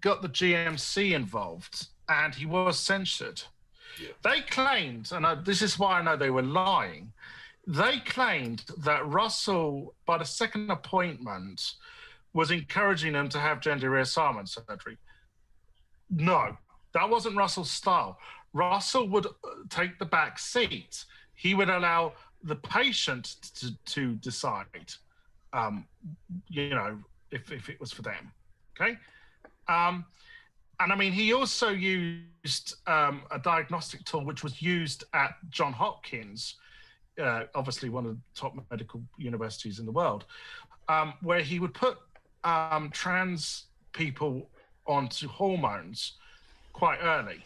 got the GMC involved, and he was censured. Yeah. They claimed, and this is why I know they were lying, they claimed that Russell, by the second appointment, was encouraging them to have gender reassignment surgery. No, that wasn't Russell's style. Russell would take the back seat. He would allow the patient to decide, if it was for them, okay? And I mean, he also used a diagnostic tool which was used at Johns Hopkins, obviously one of the top medical universities in the world, where he would put trans people onto hormones quite early.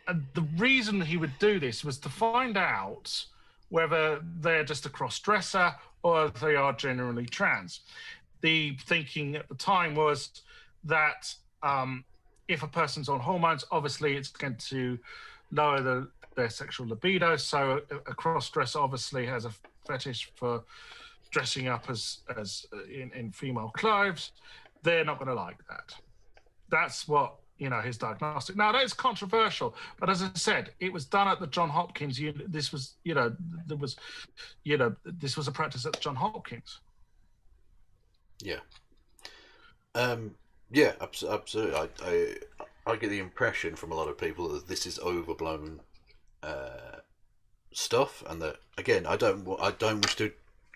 And the reason he would do this was to find out whether they're just a cross-dresser or if they are genuinely trans. The thinking at the time was that if a person's on hormones, obviously it's going to lower their sexual libido. So a cross-dresser obviously has a fetish for dressing up as in female clothes. They're not going to like that. That's what his diagnostic. Now that's controversial, but as I said, it was done at the Johns Hopkins. This was this was a practice at the Johns Hopkins. Yeah. Yeah, absolutely. I get the impression from a lot of people that this is overblown stuff, and that again, I don't wish to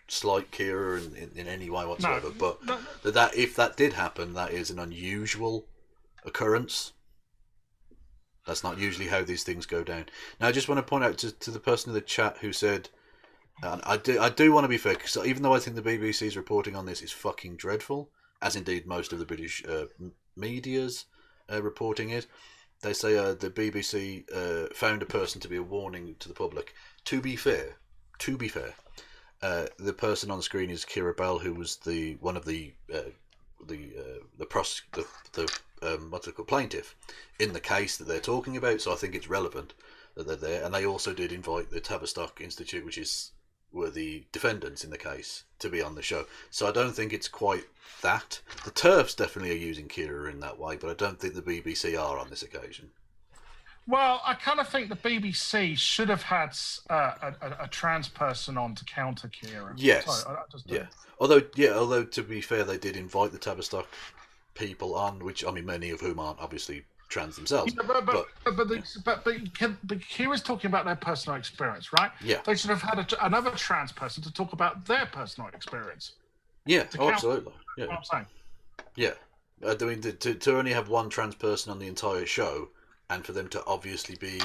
slight Kira in any way whatsoever. That if that did happen, that is an unusual occurrence. That's not usually how these things go down. Now, I just want to point out to the person in the chat who said, and I do want to be fair, because even though I think the BBC's reporting on this is fucking dreadful, as indeed most of the British media's reporting it, they say the BBC found a person to be a warning to the public. To be fair, the person on screen is Kira Bell, who was one of the what's it called, plaintiff in the case that they're talking about. So I think it's relevant that they're there, and they also did invite the Tavistock Institute, which were the defendants in the case, to be on the show. So I don't think it's quite that. The TERFs definitely are using Kira in that way, but I don't think the BBC are on this occasion. Well, I kind of think the BBC should have had a trans person on to counter Kira. Yes. Sorry, Although to be fair, they did invite the Tavistock people on, which, I mean, many of whom aren't obviously trans themselves. Yeah, but Kira's talking about their personal experience, right? Yeah. They should have had another trans person to talk about their personal experience. Yeah, absolutely. Yeah. What I'm saying. Yeah. I mean, to only have one trans person on the entire show, and for them to obviously be...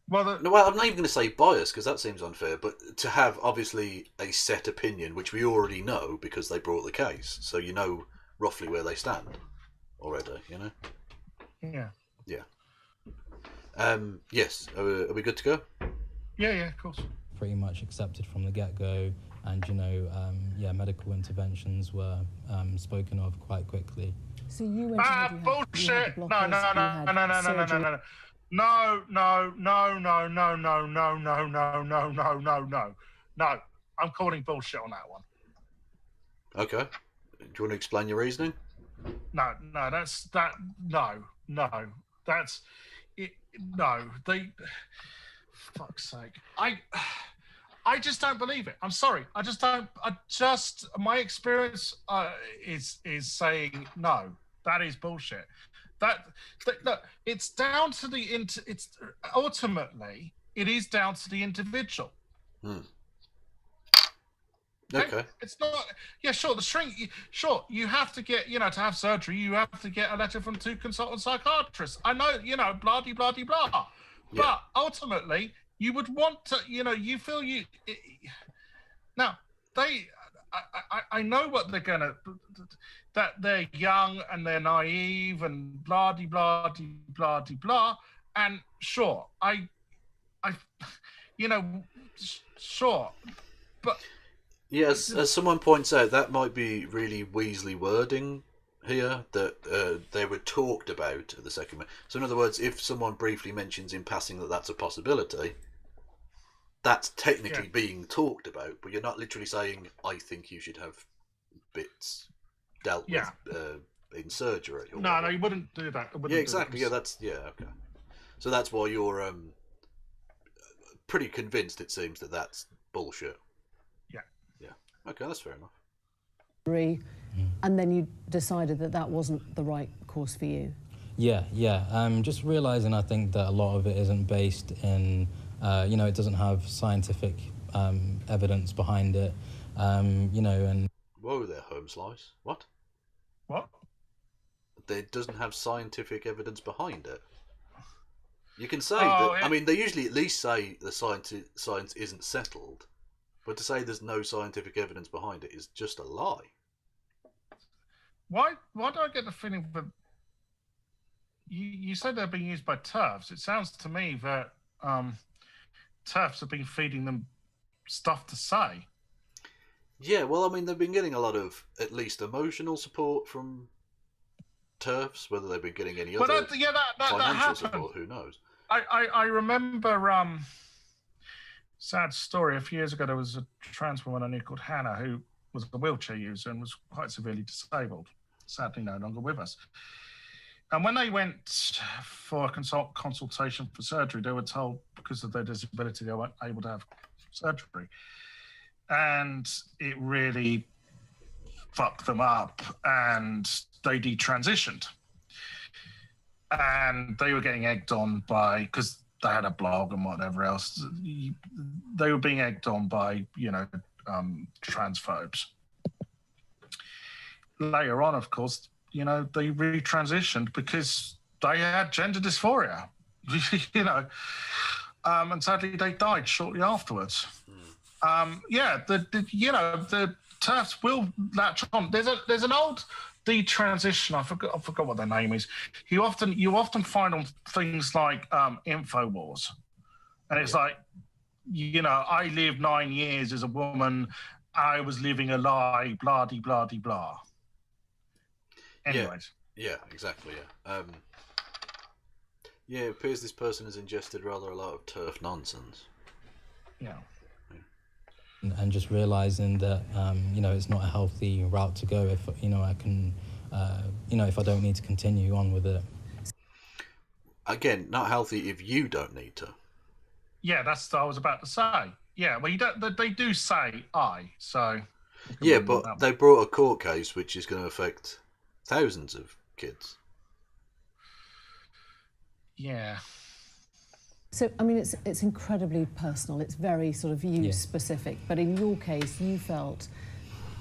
Well, I'm not even going to say biased, because that seems unfair, but to have, obviously, a set opinion, which we already know, because they brought the case, so you know roughly where they stand already, you know? Yeah. Yeah. Yes. Are we good to go? Yeah, of course. Pretty much accepted from the get-go, and, medical interventions were spoken of quite quickly. So you went bullshit! No. I'm calling bullshit on that one. Okay. Do you want to explain your reasoning? No, that's it. No, fuck's sake. I just don't believe it. I'm sorry. My experience is saying no. That is bullshit. Look, it's down to it's ultimately it is down to the individual. Okay. It's not. Yeah, sure. Sure. You have to get, to have surgery. You have to get a letter from 2 consultant psychiatrists. I know, blah de blah de blah. Yeah. But ultimately, you would want to, you feel you. Now I know what they're gonna. That they're young and they're naive and blah de blah de blah de blah. And sure, sure, but. Yes, as someone points out, that might be really Weasley wording here, that they were talked about at the second. So in other words, if someone briefly mentions in passing that that's a possibility, that's technically being talked about, but you're not literally saying, I think you should have bits dealt with in surgery. Or no, you wouldn't do that. Exactly. Okay. So that's why you're pretty convinced, it seems, that that's bullshit. Okay, that's fair enough. And then you decided that wasn't the right course for you. Yeah. Just realising, I think, that a lot of it isn't based in, it doesn't have scientific evidence behind it, and... Whoa there, Home Slice. What? It doesn't have scientific evidence behind it. You can say that... I mean, they usually at least say the science isn't settled. But to say there's no scientific evidence behind it is just a lie. Why do I get the feeling that you said they're being used by TERFs? It sounds to me that TERFs have been feeding them stuff to say. Yeah, well, I mean, they've been getting a lot of at least emotional support from TERFs. Whether they've been getting any other financial support, who knows? I remember. Sad story. A few years ago, there was a trans woman I knew called Hannah who was a wheelchair user and was quite severely disabled. Sadly, no longer with us. And when they went for a consultation for surgery, they were told because of their disability they weren't able to have surgery, and it really fucked them up, and they detransitioned. And they were getting egged on because they had a blog and whatever else. They were being egged on by, transphobes. Later on, of course, they retransitioned because they had gender dysphoria, you know, and sadly they died shortly afterwards. The TERFs will latch on. There's an old detransition. I forgot what their name is. You often find on things like Infowars, and it's like, you know, I lived 9 years as a woman. I was living a lie. Blah de blah de blah. Anyways. Yeah, exactly. Yeah. It appears this person has ingested rather a lot of TERF nonsense. Yeah. And just realizing that you know, it's not a healthy route to go if, you know, I can if I don't need to continue on with it. Again, not healthy if you don't need to. Yeah, that's what I was about to say. Yeah, well, they do say I, so... Yeah, but they brought a court case which is going to affect thousands of kids. Yeah. So, I mean, it's incredibly personal. It's very sort of you-specific. But in your case, you felt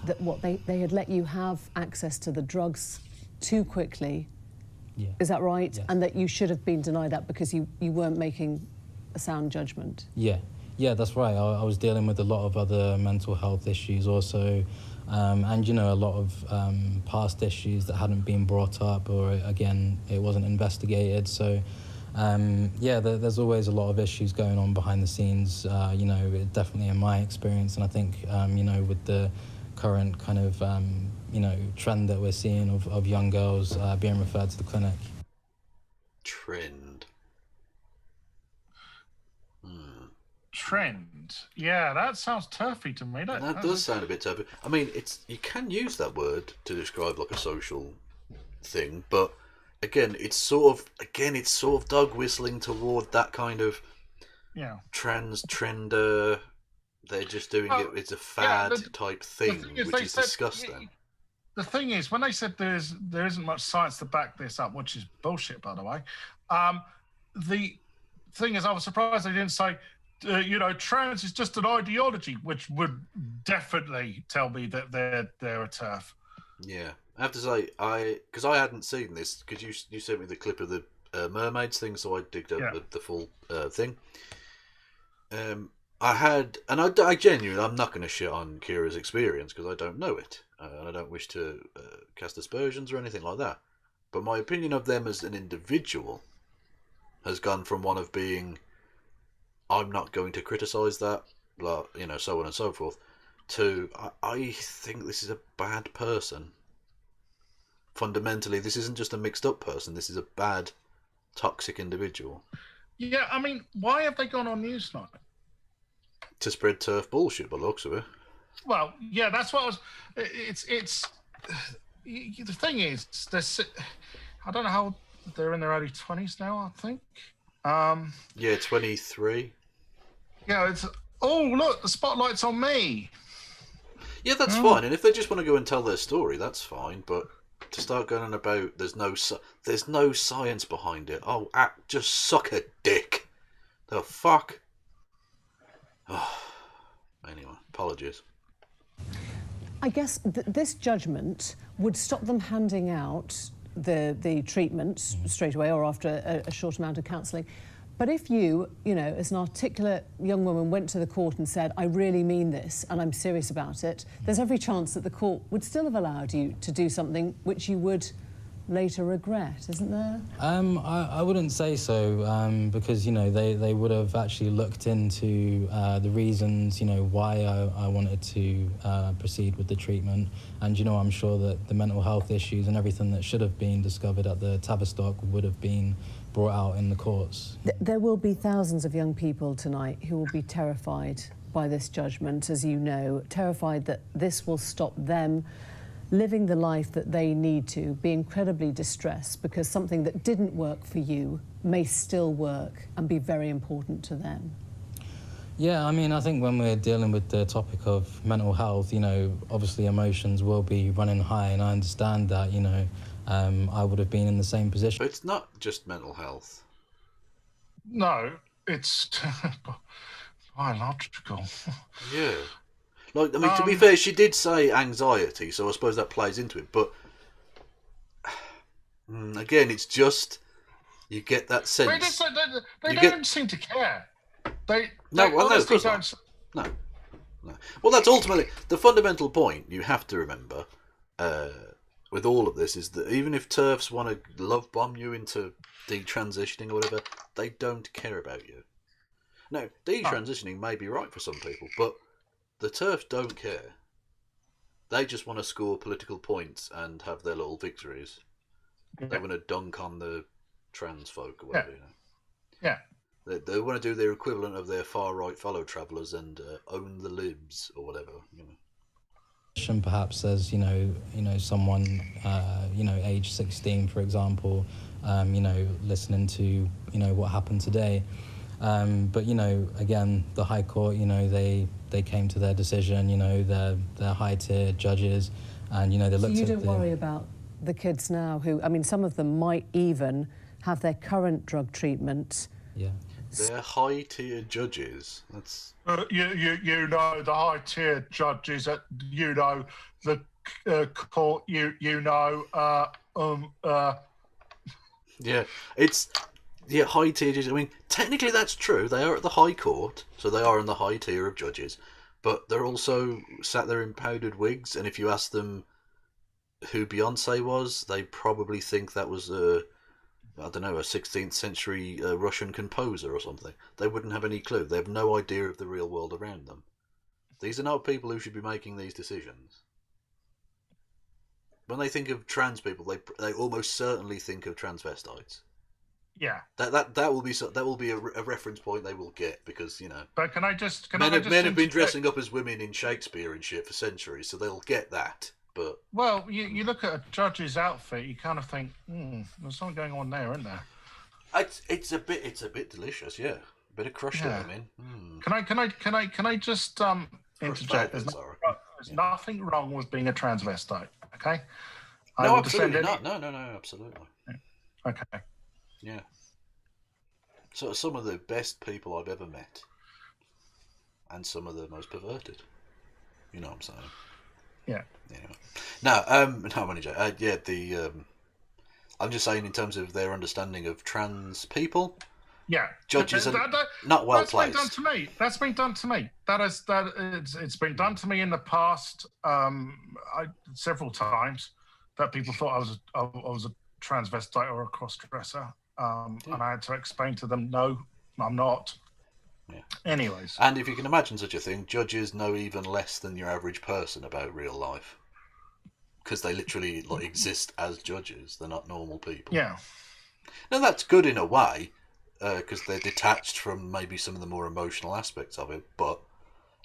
that they had let you have access to the drugs too quickly. Yeah. Is that right? Yes. And that you should have been denied that because you weren't making a sound judgment. Yeah, that's right. I was dealing with a lot of other mental health issues also, and, you know, a lot of past issues that hadn't been brought up, or, again, it wasn't investigated. So, there's always a lot of issues going on behind the scenes, you know, definitely in my experience. And I think, you know, with the current kind of, you know, trend that we're seeing of young girls being referred to the clinic. Trend. Yeah, that sounds turfy to me. That does sound a bit turfy. I mean, you can use that word to describe like a social thing, but again, it's sort of dog whistling toward that kind of trender. They're just doing it. It's a fad type thing, which is disgusting. The thing is, when they said there isn't much science to back this up, which is bullshit, by the way. The thing is, I was surprised they didn't say, you know, trans is just an ideology, which would definitely tell me that they're a TERF. Yeah, I have to say, because I hadn't seen this, because you sent me the clip of the mermaids thing, so I digged up the full thing. I genuinely, I'm not going to shit on Kira's experience because I don't know it, and I don't wish to cast aspersions or anything like that. But my opinion of them as an individual has gone from one of being, I'm not going to criticise that, blah, you know, so on and so forth, to I think this is a bad person. Fundamentally, this isn't just a mixed up person. This is a bad, toxic individual. Yeah, I mean, why have they gone on Newsnight? To spread TERF bullshit, by the looks of it. Well, yeah, that's what I was. It's the thing is, I don't know how they're in their early 20s now. I think. Yeah, 23. Yeah, it's look, the spotlight's on me. Yeah, that's fine. And if they just want to go and tell their story, that's fine. But to start going on about there's no science behind it. Oh, just suck a dick. The fuck. Oh. Anyway, apologies. I guess this judgment would stop them handing out the treatment straight away or after a short amount of counselling. But if you know, as an articulate young woman went to the court and said, I really mean this and I'm serious about it, there's every chance that the court would still have allowed you to do something which you would later regret, isn't there? I wouldn't say so, because, you know, they would have actually looked into the reasons, you know, why I wanted to proceed with the treatment. And, you know, I'm sure that the mental health issues and everything that should have been discovered at the Tavistock would have been brought out in the courts. There will be thousands of young people tonight who will be terrified by this judgment, as you know, terrified that this will stop them living the life that they need to, be incredibly distressed because something that didn't work for you may still work and be very important to them. Yeah, I mean, I think when we're dealing with the topic of mental health, you know, obviously emotions will be running high, and I understand that, you know, I would have been in the same position. But it's not just mental health. No, it's biological. Yeah. Like, I mean, to be fair, she did say anxiety, so I suppose that plays into it. But again, it's just You get that sense. They don't seem to care. They no, of course don't. Not. No. Well, that's ultimately the fundamental point you have to remember with all of this is that even if TERFs want to love bomb you into detransitioning or whatever, they don't care about you. No, detransitioning may be right for some people, but the TERFs don't care. They just want to score political points and have their little victories. Yeah. They want to dunk on the trans folk or whatever, Yeah. They want to do their equivalent of their far-right fellow travellers and own the libs or whatever, Perhaps as someone age 16, for example, listening to what happened today, but again, the High Court, they came to their decision. They're high-tier judges, and they looked. So you don't worry about the kids now who, I mean, some of them might even have their current drug treatment. Yeah. They're high-tier judges. That's the high-tier judges at the court. Yeah, it's high-tier judges. I mean, technically that's true. They are at the High Court, so they are in the high tier of judges. But they're also sat there in powdered wigs, and if you ask them who Beyonce was, they probably think that was a 16th century Russian composer or something. They wouldn't have any clue. They have no idea of the real world around them. These are not people who should be making these decisions. When they think of trans people, they almost certainly think of transvestites. Yeah. That will be a reference point they will get because But men have been dressing up as women in Shakespeare and shit for centuries, so they'll get that. But you look at a judge's outfit, you kind of think, there's something going on there, isn't there? It's a bit delicious, yeah. A bit of crushed lemon. Can I just interject? There's nothing wrong with being a transvestite, okay? No, absolutely not. No, absolutely. Okay. Yeah. So some of the best people I've ever met, and some of the most perverted. You know what I'm saying? Yeah. Anyway. No, I'm only joking. I'm just saying in terms of their understanding of trans people. Yeah. Judges are not well placed. That's been done to me. It's been done to me in the past, several times, that people thought I was a transvestite or a cross-dresser, and I had to explain to them, no, I'm not. Yeah. Anyways. And if you can imagine such a thing, judges know even less than your average person about real life. Because they literally exist as judges. They're not normal people. Yeah. Now that's good in a way, because they're detached from maybe some of the more emotional aspects of it, but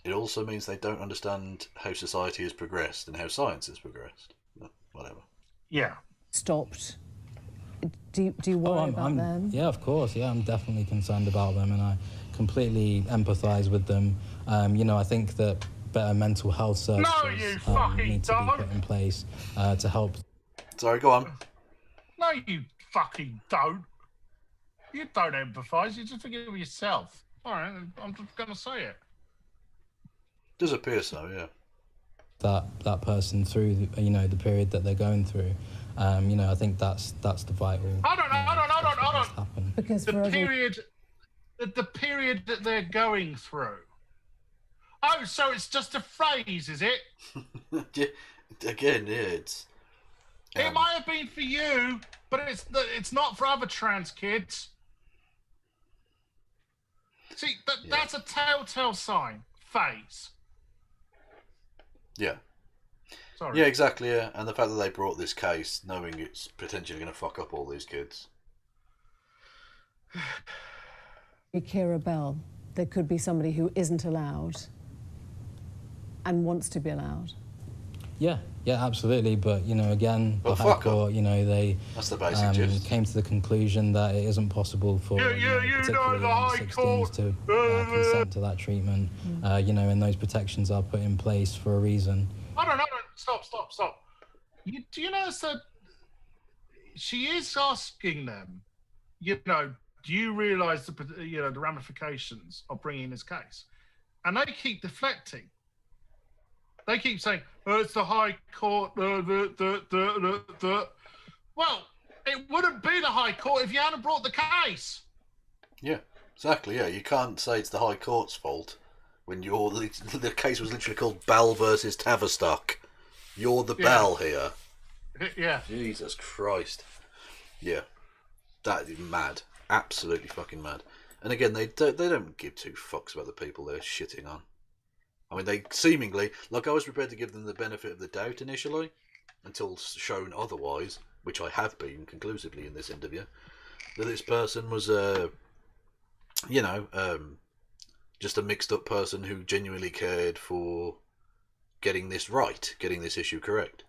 it also means they don't understand how society has progressed and how science has progressed. Whatever. Yeah. Stopped. Do you worry about them? Yeah, of course. Yeah, I'm definitely concerned about them, and I completely empathise with them. I think that better mental health services need to be put in place to help. Sorry, go on. No, you fucking don't. You don't empathise. You just forgive yourself. All right, I'm just going to say it. Does appear so, yeah. That person through the period that they're going through. I think that's the vital. Hold on. Because the period that they're going through. Oh, so it's just a phrase, is it? Again, it's. It might have been for you, but it's not for other trans kids. See, that's a telltale sign. Phase. Yeah. Sorry. Yeah, exactly, yeah. And the fact that they brought this case, knowing it's potentially going to fuck up all these kids. Kira Bell, there could be somebody who isn't allowed and wants to be allowed. Yeah, absolutely. But, again, the High Court, that's the basic gist. Came to the conclusion that it isn't possible for particularly the High 16s Court to consent to that treatment. And those protections are put in place for a reason. I don't know. Stop. Do you notice that she is asking them, do you realise the ramifications of bringing this case? And they keep deflecting. They keep saying, it's the High Court. Well, it wouldn't be the High Court if you hadn't brought the case. Yeah, exactly. Yeah, you can't say it's the High Court's fault when the case was literally called Bell versus Tavistock. You're the Bell here. Yeah. Jesus Christ. Yeah, that is mad. Absolutely fucking mad. And again, they don't give two fucks about the people they're shitting on. I mean, they seemingly, like, I was prepared to give them the benefit of the doubt initially, until shown otherwise, which I have been conclusively in this interview, that this person was just a mixed up person who genuinely cared for getting this right, getting this issue correct.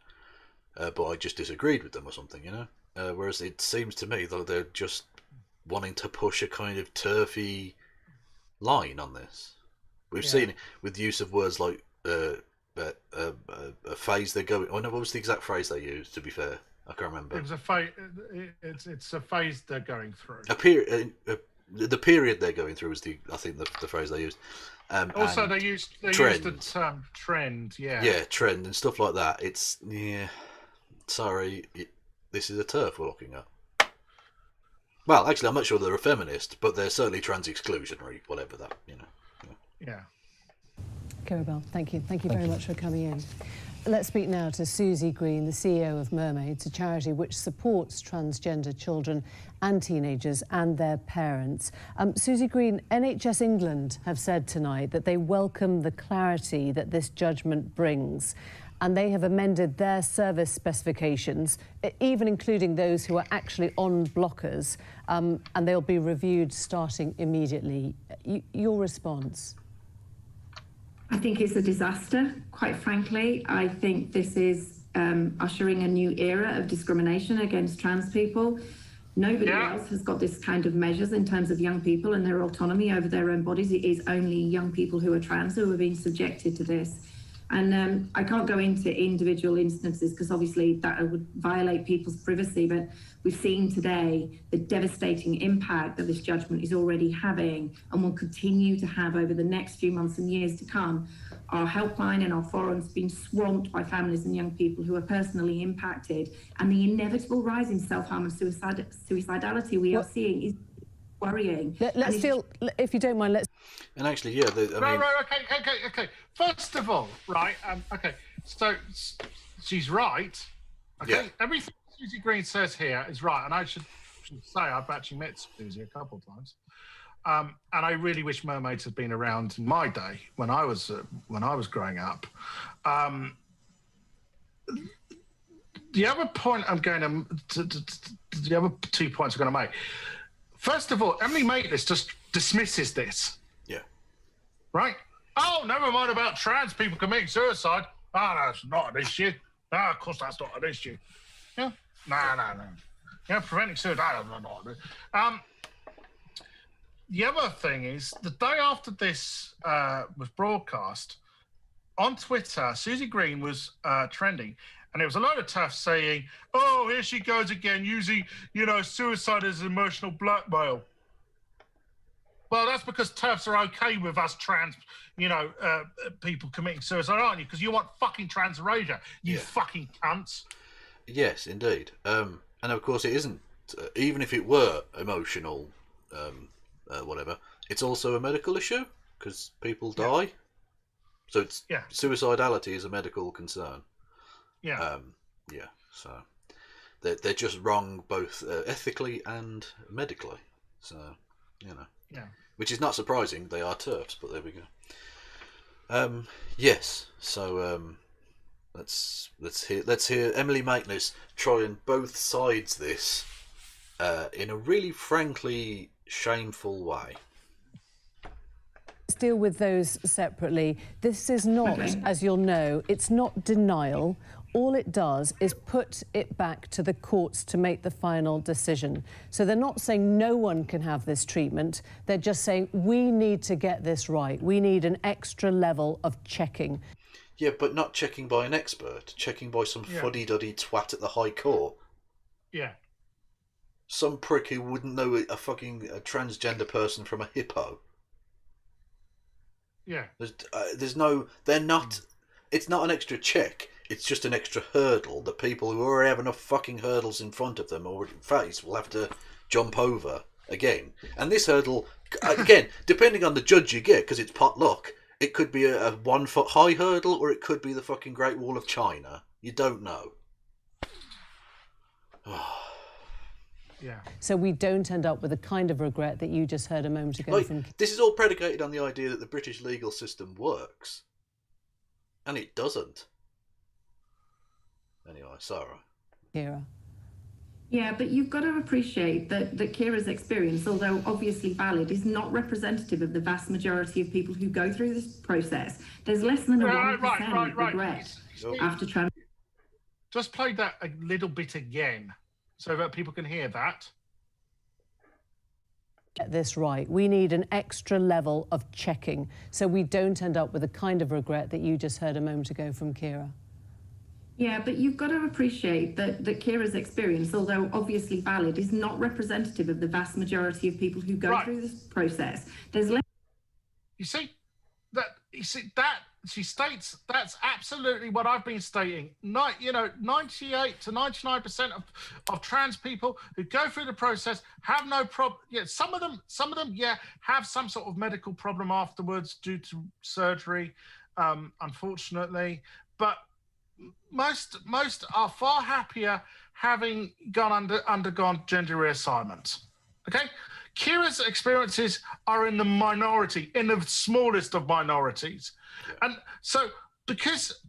But I just disagreed with them or something, whereas it seems to me that they're just wanting to push a kind of turfy line on this. We've seen it with the use of words like a phase they're going. Oh no, what was the exact phrase they used? To be fair, I can't remember. It was a phase. It's a phase they're going through. A period. The period they're going through is I think the phrase they used. Also, they used the term trend. Yeah. Yeah, trend and stuff like that. It's sorry, this is a turf we're looking at. Well, actually, I'm not sure they're a feminist, but they're certainly trans exclusionary, whatever that, Yeah. Kirabel, thank you. Thank you very much for coming in. Let's speak now to Susie Green, the CEO of Mermaids, a charity which supports transgender children and teenagers and their parents. Susie Green, NHS England have said tonight that they welcome the clarity that this judgment brings, and they have amended their service specifications, even including those who are actually on blockers, and they'll be reviewed starting immediately. Your response? I think it's a disaster, quite frankly. I think this is ushering a new era of discrimination against trans people. Nobody else has got this kind of measures in terms of young people and their autonomy over their own bodies. It is only young people who are trans who are being subjected to this. And I can't go into individual instances because obviously that would violate people's privacy, but we've seen today the devastating impact that this judgment is already having and will continue to have over the next few months and years to come. Our helpline and our forums being swamped by families and young people who are personally impacted, and the inevitable rise in self-harm and suicidality we are seeing is worrying. Let's deal, if you don't mind, let's... And actually, yeah, Okay. First of all, right, okay, so she's right. Okay, Yeah. Everything Susie Green says here is right, and I should say I've actually met Susie a couple of times, and I really wish Mermaids had been around in my day when I was growing up. The other point I'm going to the other 2 points I'm going to make. First of all, Emily Maitlis just dismisses this. Yeah. Right? Oh, never mind about trans people committing suicide. Oh, that's not an issue. No, of course that's not an issue. Yeah? No. Yeah, preventing suicide. No. The other thing is, the day after this was broadcast, on Twitter, Susie Green was trending, and there was a load of TAFs saying, oh, here she goes again, using, suicide as emotional blackmail. Well, that's because TERFs are okay with us trans, people committing suicide, aren't you? Because you want fucking trans erasure, you fucking cunts. Yes, indeed. And of course, it isn't. Even if it were emotional, whatever, it's also a medical issue because people die. So it's suicidality is a medical concern. Yeah. So they're just wrong both ethically and medically. So Yeah. Which is not surprising. They are TERFs, but there we go. Yes. So let's hear Emily Maitlis try and both sides this in a really frankly shameful way. Let's deal with those separately. This is not, as you'll know, it's not denial. All it does is put it back to the courts to make the final decision. So they're not saying no one can have this treatment. They're just saying we need to get this right. We need an extra level of checking. Yeah, but not checking by an expert. Checking by some fuddy-duddy twat at the High Court. Yeah. Some prick who wouldn't know a transgender person from a hippo. Yeah. There's no... They're not... It's not an extra check. it's just an extra hurdle that people who already have enough fucking hurdles in front of them or face will have to jump over again. And this hurdle, again, depending on the judge you get, because it's pot luck, it could be a 1 foot high hurdle or it could be the fucking Great Wall of China. You don't know. Yeah. So we don't end up with the kind of regret that you just heard a moment ago from... This is all predicated on the idea that the British legal system works. And it doesn't. Anyway, Sarah. Kira. Yeah, but you've got to appreciate that Kira's experience, although obviously valid, is not representative of the vast majority of people who go through this process. There's less than a 1% regret after trans... Just play that a little bit again so that people can hear that. Get this right. We need an extra level of checking so we don't end up with the kind of regret that you just heard a moment ago from Kira. Yeah, but you've got to appreciate that Kira's experience, although obviously valid, is not representative of the vast majority of people who go through this process. There's less... You see that she states that's absolutely what I've been stating. 98 to 99% of trans people who go through the process have no problem. Yeah, some of them, have some sort of medical problem afterwards due to surgery, unfortunately. But most are far happier having undergone gender reassignment. Okay. Kira's experiences are in the minority, in the smallest of minorities. Yeah. And so because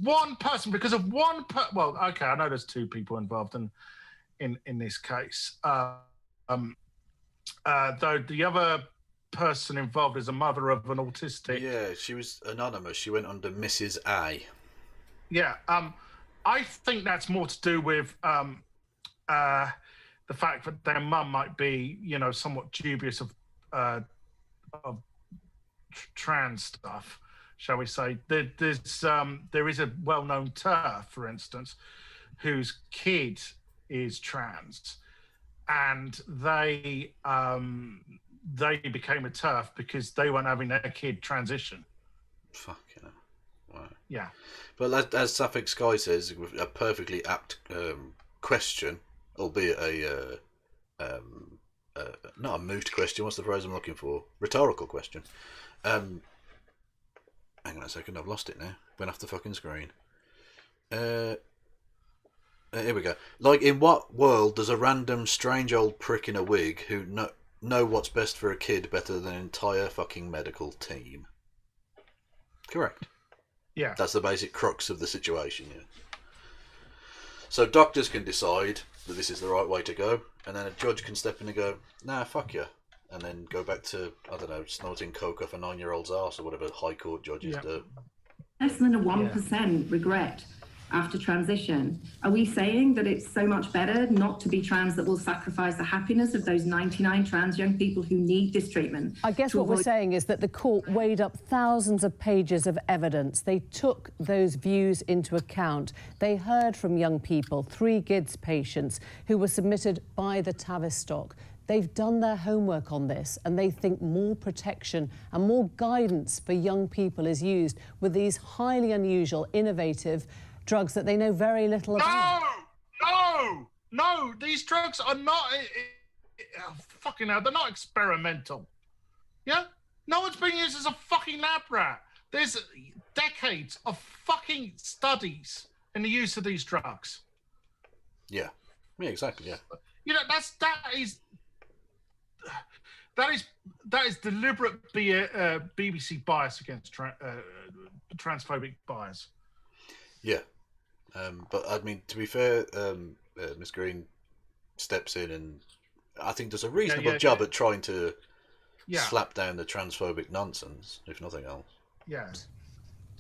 one person, because of one well, okay, I know there's two people involved in this case. Though the other person involved is a mother of an autistic. Yeah, she was anonymous. She went under Mrs. A. Yeah, I think that's more to do with the fact that their mum might be, somewhat dubious of trans stuff, shall we say. There is a well-known TERF, for instance, whose kid is trans, and they became a TERF because they weren't having their kid transition. Fucking hell. Right. Yeah. But as Suffolk Sky says, a perfectly apt question, albeit not a moot question. What's the phrase I'm looking for? Rhetorical question. Hang on a second, I've lost it now. Went off the fucking screen. Here we go. Like, in what world does a random strange old prick in a wig who know what's best for a kid better than an entire fucking medical team? Correct. Yeah. That's the basic crux of the situation, yeah. So doctors can decide that this is the right way to go, and then a judge can step in and go, nah, fuck you, and then go back to, I don't know, snorting coke off a 9-year-old's arse or whatever high court judges do. Less than a 1% regret after transition. Are we saying that it's so much better not to be trans that will sacrifice the happiness of those 99 trans young people who need this treatment? I guess what we're saying is that the court weighed up thousands of pages of evidence. They took those views into account. They heard from young people, 3 GIDS patients who were submitted by the Tavistock. They've done their homework on this, and they think more protection and more guidance for young people is used with these highly unusual, innovative drugs that they know very little about. No, these drugs are not fucking hell, they're not experimental. Yeah? No one's being used as a fucking lab rat. There's decades of fucking studies in the use of these drugs. Yeah. Yeah, exactly, yeah. That is deliberate BBC bias against transphobic bias. Yeah. But I mean, to be fair, Miss Green steps in and I think does a reasonable job at trying to slap down the transphobic nonsense, if nothing else. Yeah.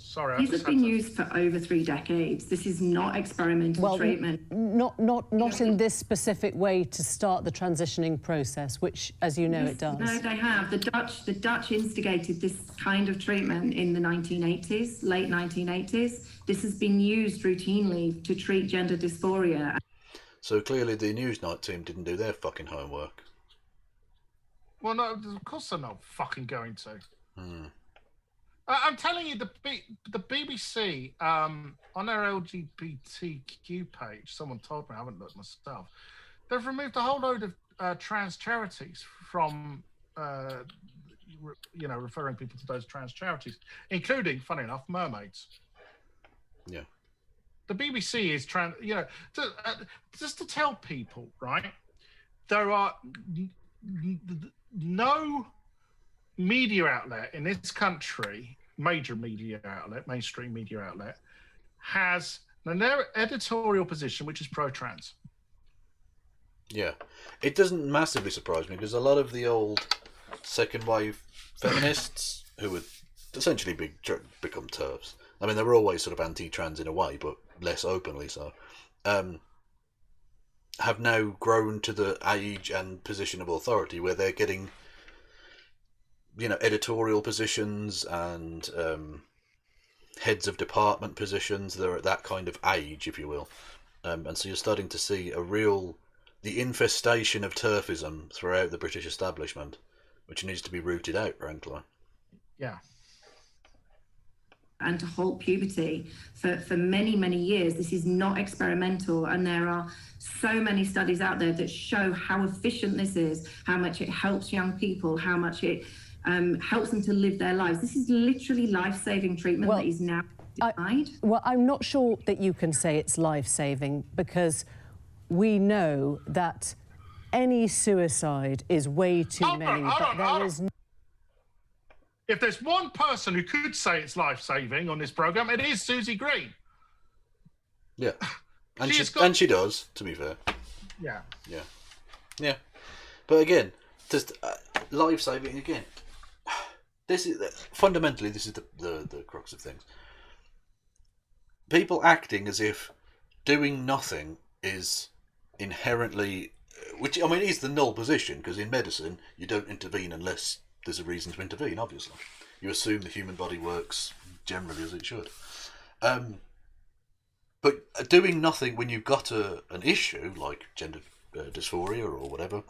Sorry. These have been used for over 3 decades. This is not experimental treatment. Not in this specific way to start the transitioning process, which, as you know, it does. No, they have. The Dutch instigated this kind of treatment in the 1980s, late 1980s. This has been used routinely to treat gender dysphoria. So clearly the Newsnight team didn't do their fucking homework. Well, no, of course they're not fucking going to. I'm telling you, the BBC on their LGBTQ page, someone told me, I haven't looked myself, they've removed a whole load of trans charities from, referring people to those trans charities, including, funny enough, mermaids. Yeah. The BBC is trying, just to tell people, right? There are no media outlet in this country, major media outlet, mainstream media outlet, has an editorial position which is pro-trans. Yeah. It doesn't massively surprise me because a lot of the old second wave feminists who would essentially become TERFs. I mean, they were always sort of anti-trans in a way, but less openly so. Have now grown to the age and position of authority where they're getting, editorial positions and heads of department positions. They're at that kind of age, if you will. And so you're starting to see the infestation of TERFism throughout the British establishment, which needs to be rooted out, frankly. Yeah. And to halt puberty for many, many years. This is not experimental, and there are so many studies out there that show how efficient this is, how much it helps young people, how much it helps them to live their lives. This is literally life-saving treatment that is now denied. I'm not sure that you can say it's life-saving because we know that any suicide is way too many. If there's one person who could say it's life-saving on this programme, it is Susie Green. Yeah. And she does, to be fair. Yeah. Yeah. Yeah. But again, just life-saving again. This is fundamentally the crux of things. People acting as if doing nothing is inherently, which I mean is the null position, because in medicine you don't intervene unless there's a reason to intervene. Obviously, you assume the human body works generally as it should. But doing nothing when you've got an issue like gender dysphoria or whatever,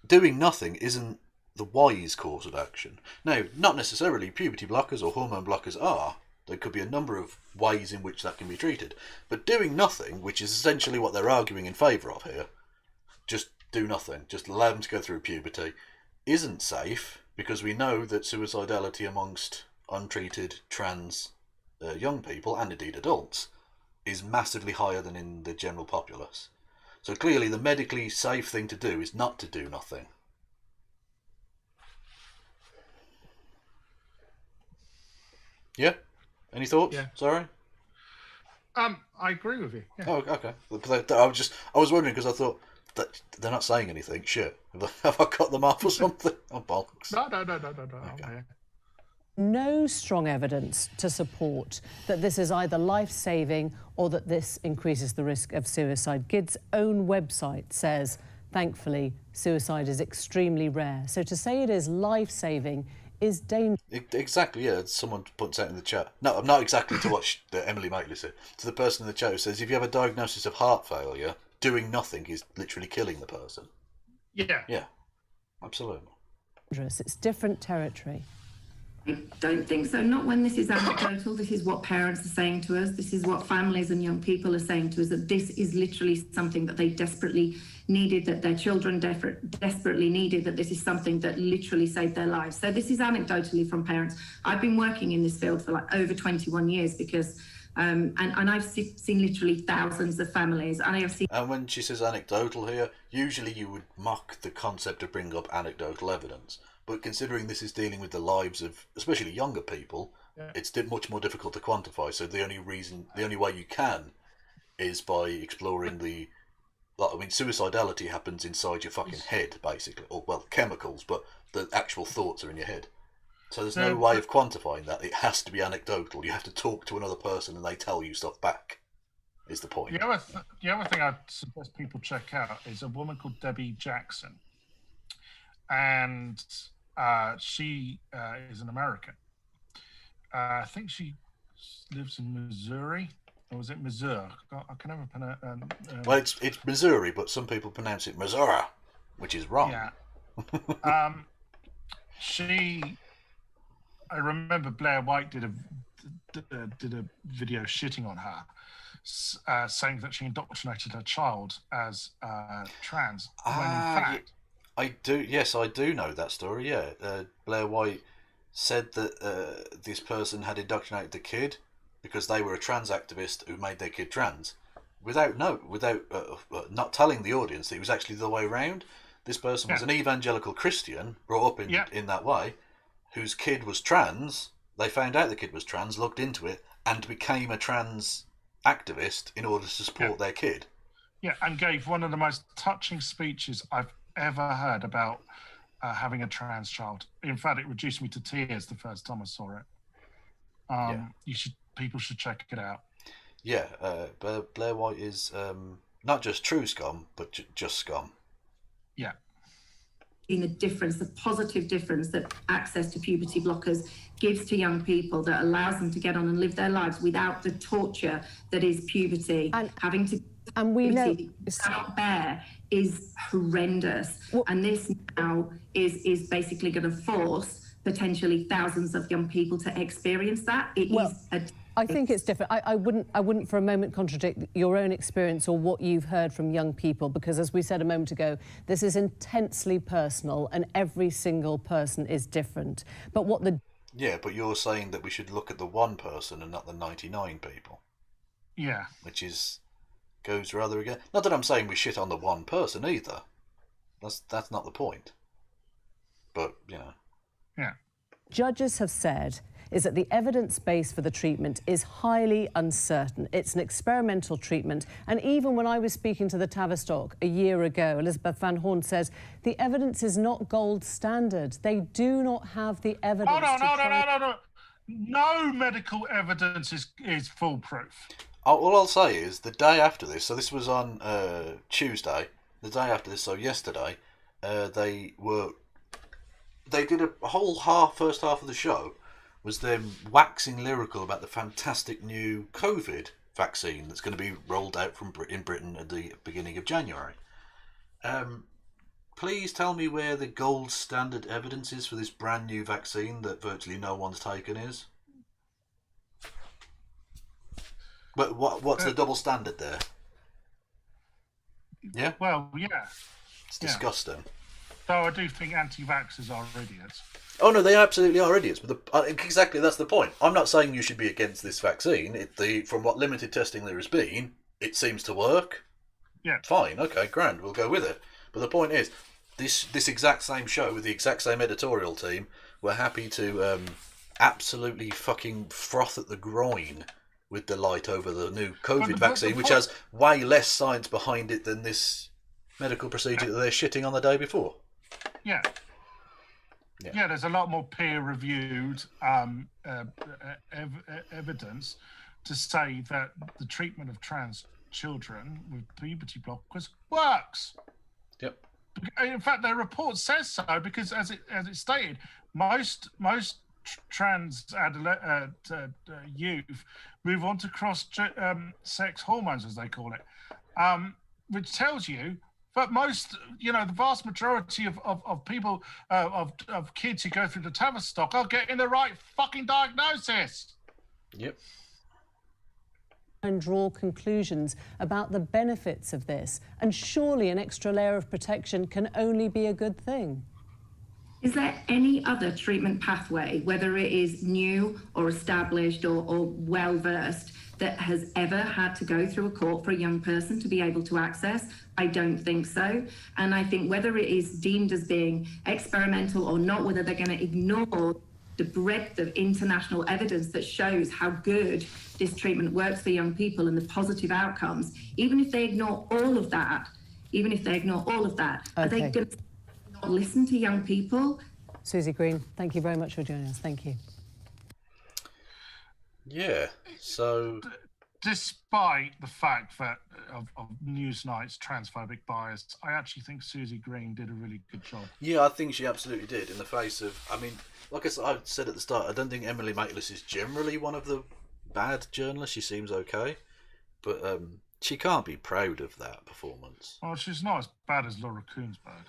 doing nothing isn't the wise course of action. Now, not necessarily puberty blockers or hormone blockers are. There could be a number of ways in which that can be treated. But doing nothing, which is essentially what they're arguing in favour of here, just do nothing, just allow them to go through puberty, isn't safe, because we know that suicidality amongst untreated trans young people, and indeed adults, is massively higher than in the general populace. So clearly the medically safe thing to do is not to do nothing. Yeah? Any thoughts? Yeah. Sorry? I agree with you. Yeah. Oh, okay. I was wondering because I thought that they're not saying anything. Shit. Have I cut them off or something? Oh, bollocks. No. Okay. No strong evidence to support that this is either life-saving or that this increases the risk of suicide. GID's own website says, thankfully, suicide is extremely rare. So to say it is life-saving is dangerous. Exactly, yeah. Someone puts out in the chat. No, not exactly to what Emily Makeley said. To the person in the chat who says, if you have a diagnosis of heart failure, doing nothing is literally killing the person. Yeah. Yeah, absolutely. It's different territory. I don't think so. Not when this is anecdotal. This is what parents are saying to us. This is what families and young people are saying to us, that this is literally something that they desperately needed, that their children desperately needed, that this is something that literally saved their lives. So this is anecdotally from parents. I've been working in this field for like over 21 years because, and I've seen literally thousands of families. And I have seen. And when she says anecdotal here, usually you would mock the concept of bringing up anecdotal evidence. But considering this is dealing with the lives of, especially younger people, it's much more difficult to quantify. So the only way you can is by exploring suicidality happens inside your fucking head, basically. Or, well, chemicals, but the actual thoughts are in your head. So there's no way of quantifying that. It has to be anecdotal. You have to talk to another person and they tell you stuff back, is the point. The other thing I'd suggest people check out is a woman called Debbie Jackson. And she is an American. I think she lives in Missouri, or is it Missouri? I can never pronounce. Well, it's Missouri, but some people pronounce it Missouri, which is wrong. Yeah. She I remember Blair White did a video shitting on her, saying that she indoctrinated her child as trans. When in fact, I do know that story. Yeah, Blair White said that this person had indoctrinated the kid because they were a trans activist who made their kid trans, without not telling the audience that it was actually the way around. This person was an evangelical Christian brought up in that way, whose kid was trans. They found out the kid was trans, looked into it, and became a trans activist in order to support their kid. Yeah, and gave one of the most touching speeches I've ever heard about having a trans child. In fact, it reduced me to tears the first time I saw it. People should check it out. Yeah, Blair White is not just true scum, but just scum. Yeah. The difference, the positive difference that access to puberty blockers gives to young people, that allows them to get on and live their lives without the torture that is puberty. And we know cannot bear is horrendous. And this now is basically going to force potentially thousands of young people to experience that. I think it's different. I wouldn't for a moment contradict your own experience or what you've heard from young people, because as we said a moment ago, this is intensely personal and every single person is different. But but you're saying that we should look at the one person and not the 99 people. Yeah. Which goes rather again. Not that I'm saying we shit on the one person either. That's not the point. But, Yeah. Judges have said is that the evidence base for the treatment is highly uncertain. It's an experimental treatment. And even when I was speaking to the Tavistock a year ago, Elizabeth Van Horn says the evidence is not gold standard. They do not have the evidence. No. No medical evidence is foolproof. All I'll say is the day after this, so this was on Tuesday, the day after this, so yesterday, they did a whole first half of the show was them waxing lyrical about the fantastic new COVID vaccine that's going to be rolled out in Britain at the beginning of January. Please tell me where the gold standard evidence is for this brand new vaccine that virtually no one's taken is. But what's the double standard there? Yeah? Well, yeah. It's disgusting. Though I do think anti-vaxxers are idiots. Oh no, they absolutely are idiots. But exactly, that's the point. I'm not saying you should be against this vaccine. From what limited testing there has been, it seems to work. Yeah. Fine, okay, grand, we'll go with it. But the point is, this exact same show with the exact same editorial team were happy to absolutely fucking froth at the groin with delight over the new COVID vaccine, which has way less science behind it than this medical procedure that they're shitting on the day before. Yeah. Yeah, there's a lot more peer-reviewed evidence to say that the treatment of trans children with puberty blockers works. Yep. In fact, their report says so because, as it stated, most trans youth move on to cross-sex hormones, as they call it, which tells you. But the vast majority of people, of kids who go through the Tavistock are getting the right fucking diagnosis. Yep. And draw conclusions about the benefits of this. And surely an extra layer of protection can only be a good thing. Is there any other treatment pathway, whether it is new or established or well-versed, that has ever had to go through a court for a young person to be able to access? I don't think so. And I think whether it is deemed as being experimental or not, whether they're going to ignore the breadth of international evidence that shows how good this treatment works for young people and the positive outcomes, even if they ignore all of that, are they going to not listen to young people? Susie Green, thank you very much for joining us. Thank you. Yeah, so... Despite the fact that of Newsnight's transphobic bias, I actually think Susie Green did a really good job. Yeah, I think she absolutely did, in the face of... I mean, like I said at the start, I don't think Emily Maitlis is generally one of the bad journalists. She seems okay. But she can't be proud of that performance. Well, she's not as bad as Laura Koonsberg.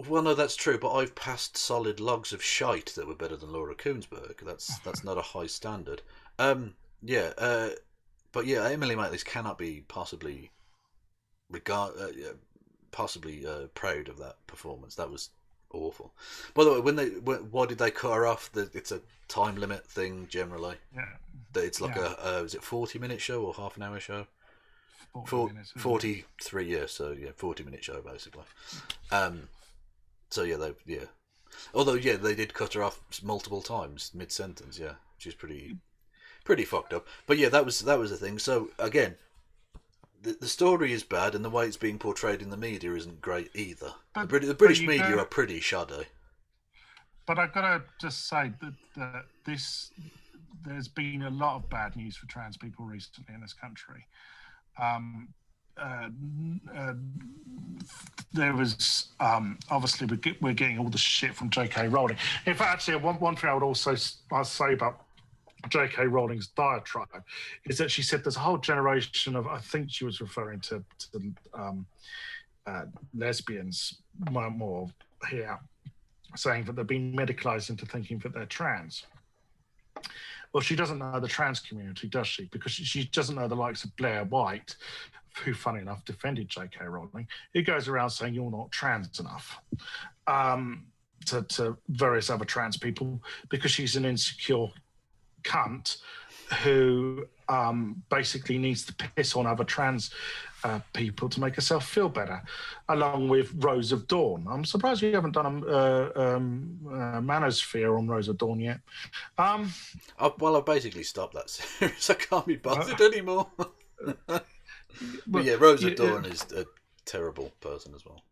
Well, no, that's true, but I've passed solid logs of shite that were better than Laura Koonsberg. That's not a high standard. Yeah, but yeah, Emily Maitlis cannot be possibly proud of that performance. That was awful. By the way, why did they cut her off? It's a time limit thing generally. Yeah. It's like is it 40-minute show or half an hour show? 40 minutes. 43 years, so yeah, 40-minute show basically. So yeah. Although yeah, they did cut her off multiple times mid sentence. Yeah, which is pretty fucked up. But yeah, that was the thing. So again, the story is bad, and the way it's being portrayed in the media isn't great either. The British media are pretty shoddy. But I've got to just say that there's been a lot of bad news for trans people recently in this country. There was obviously we're getting all the shit from J.K. Rowling. In fact, actually, one thing I would also say about J.K. Rowling's diatribe is that she said there's a whole generation of, I think she was referring to lesbians more here, saying that they're being medicalised into thinking that they're trans. Well, she doesn't know the trans community, does she? Because she doesn't know the likes of Blair White, who, funny enough, defended J.K. Rowling. He goes around saying you're not trans enough to various other trans people because she's an insecure cunt who basically needs to piss on other trans people to make herself feel better, along with Rose of Dawn. I'm surprised you haven't done a manosphere on Rose of Dawn yet. I've basically stopped that series. I can't be bothered anymore. But yeah, Rose of Dawn is a terrible person as well.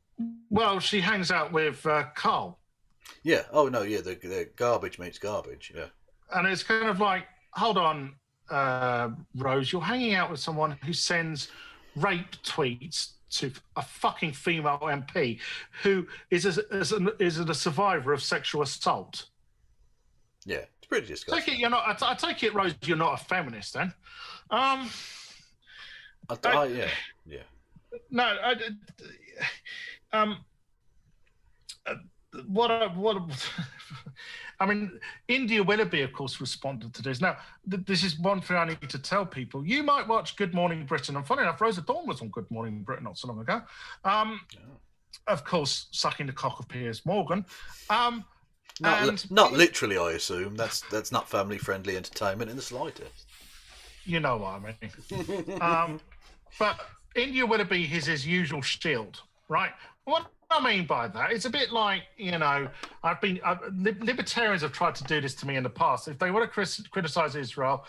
Well, she hangs out with Carl. Yeah. Oh no. Yeah. The garbage meets garbage. Yeah. And it's kind of like, hold on, Rose, you're hanging out with someone who sends rape tweets to a fucking female MP who is a survivor of sexual assault. Yeah, it's pretty disgusting. I take it, Rose, you're not a feminist then. Yeah. No, I mean, India Willoughby, of course, responded to this. Now, this is one thing I need to tell people. You might watch Good Morning Britain, and funny enough, Rose of Dawn was on Good Morning Britain not so long ago. Of course, sucking the cock of Piers Morgan. Not literally, I assume. That's not family-friendly entertainment in the slightest. You know what I mean. But India Willoughby is his usual shield, right? What I mean by that, it's a bit like, libertarians have tried to do this to me in the past. If they want to criticize Israel,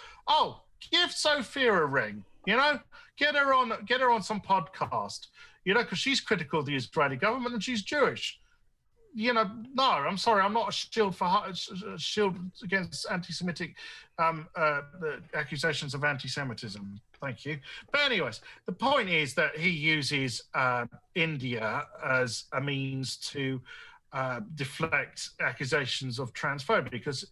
give Sophia a ring, get her on some podcast, because she's critical of the Israeli government and she's Jewish. No, I'm sorry, I'm not a shield against anti-Semitic accusations of anti-Semitism. Thank you. But anyways, the point is that he uses India as a means to deflect accusations of transphobia because,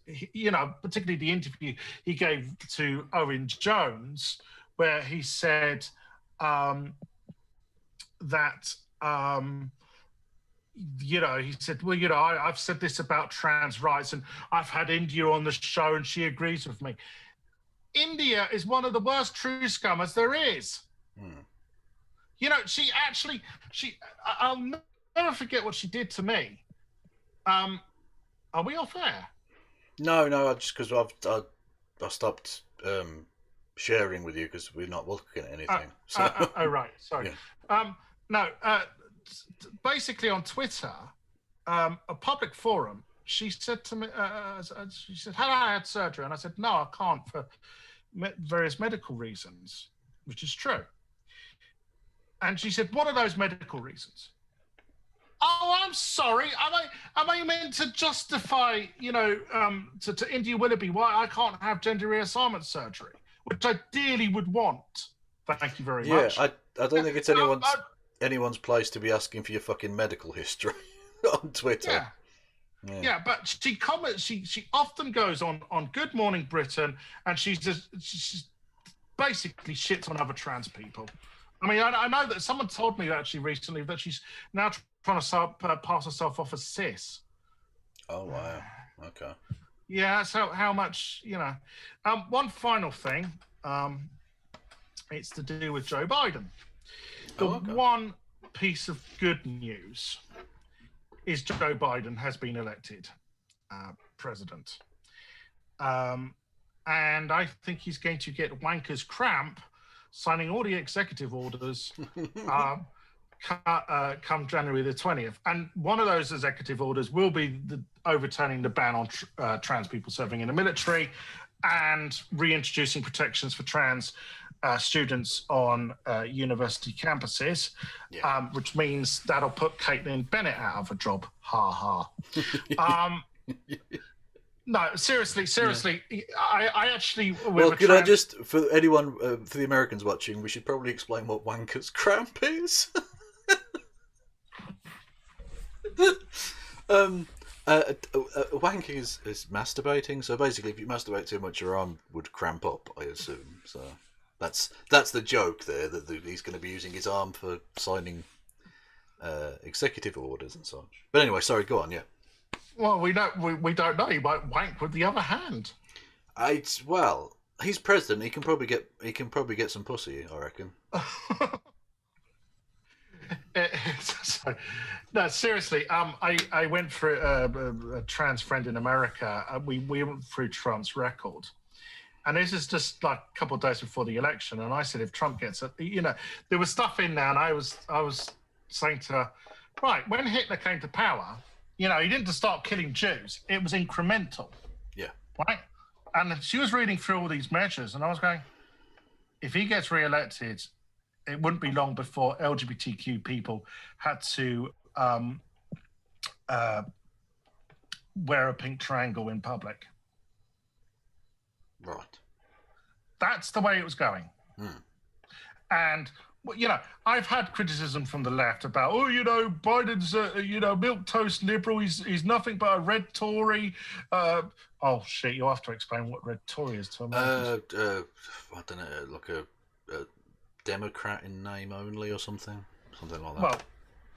particularly the interview he gave to Owen Jones, where he said that... he said, well, I've said this about trans rights and I've had India on the show and she agrees with me. India is one of the worst true scummers there is. I'll never forget what she did to me. Are we off air? No, just because I stopped sharing with you because we're not looking at anything. Right, sorry. Yeah. Basically on Twitter, a public forum, she said to me, she said, had I had surgery? And I said, no, I can't for various medical reasons, which is true. And she said, what are those medical reasons? Oh, I'm sorry. Am I meant to justify, to India Willoughby why I can't have gender reassignment surgery, which I dearly would want. Thank you very much. Yeah, I don't think it's anyone's place to be asking for your fucking medical history on Twitter. Yeah, but she comments. She often goes on Good Morning Britain, and she's basically shits on other trans people. I mean, I know that someone told me actually recently that she's now trying to pass herself off as cis. Oh wow. Okay. Yeah, so how much, one final thing, it's to do with Joe Biden. The one piece of good news is Joe Biden has been elected president. And I think he's going to get wanker's cramp signing all the executive orders come January the 20th. And one of those executive orders will be overturning the ban on trans people serving in the military and reintroducing protections for trans students on university campuses, which means that'll put Caitlin Bennett out of a job. Ha ha. No, seriously. I actually. Well, could I just, for anyone, for the Americans watching, we should probably explain what wanker's cramp is. Wank is masturbating. So basically, if you masturbate too much, your arm would cramp up, I assume. So that's the joke there, that he's going to be using his arm for signing executive orders and such. But anyway, sorry, go on. Yeah. Well, we don't know. He might wank with the other hand. Well, he's president. He can probably get some pussy, I reckon. No, seriously. I went through a trans friend in America. We went through Trump's record, and this is just like a couple of days before the election. And I said, if Trump gets it, there was stuff in there, and I was saying to her, right, when Hitler came to power, he didn't just start killing Jews. It was incremental. Yeah. Right? And she was reading through all these measures, and I was going, if he gets re-elected, it wouldn't be long before LGBTQ people had to wear a pink triangle in public. Right. That's the way it was going. And I've had criticism from the left about, Biden's milk toast liberal. He's nothing but a red Tory. Oh shit! You have to explain what red Tory is to Americans. I don't know, like a Democrat in name only or something like that. Well,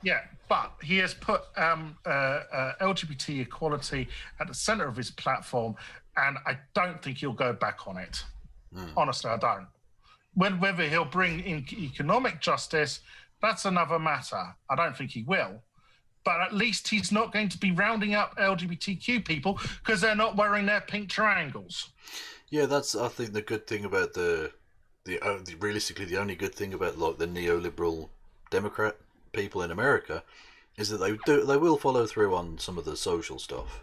yeah, but he has put LGBT equality at the centre of his platform, and I don't think he'll go back on it. Honestly, I don't. Whether he'll bring in economic justice, that's another matter. I don't think he will. But at least he's not going to be rounding up LGBTQ people because they're not wearing their pink triangles. Yeah, that's, I think, the good thing about realistically the only good thing about like the neoliberal Democrat people in America is that they will follow through on some of the social stuff,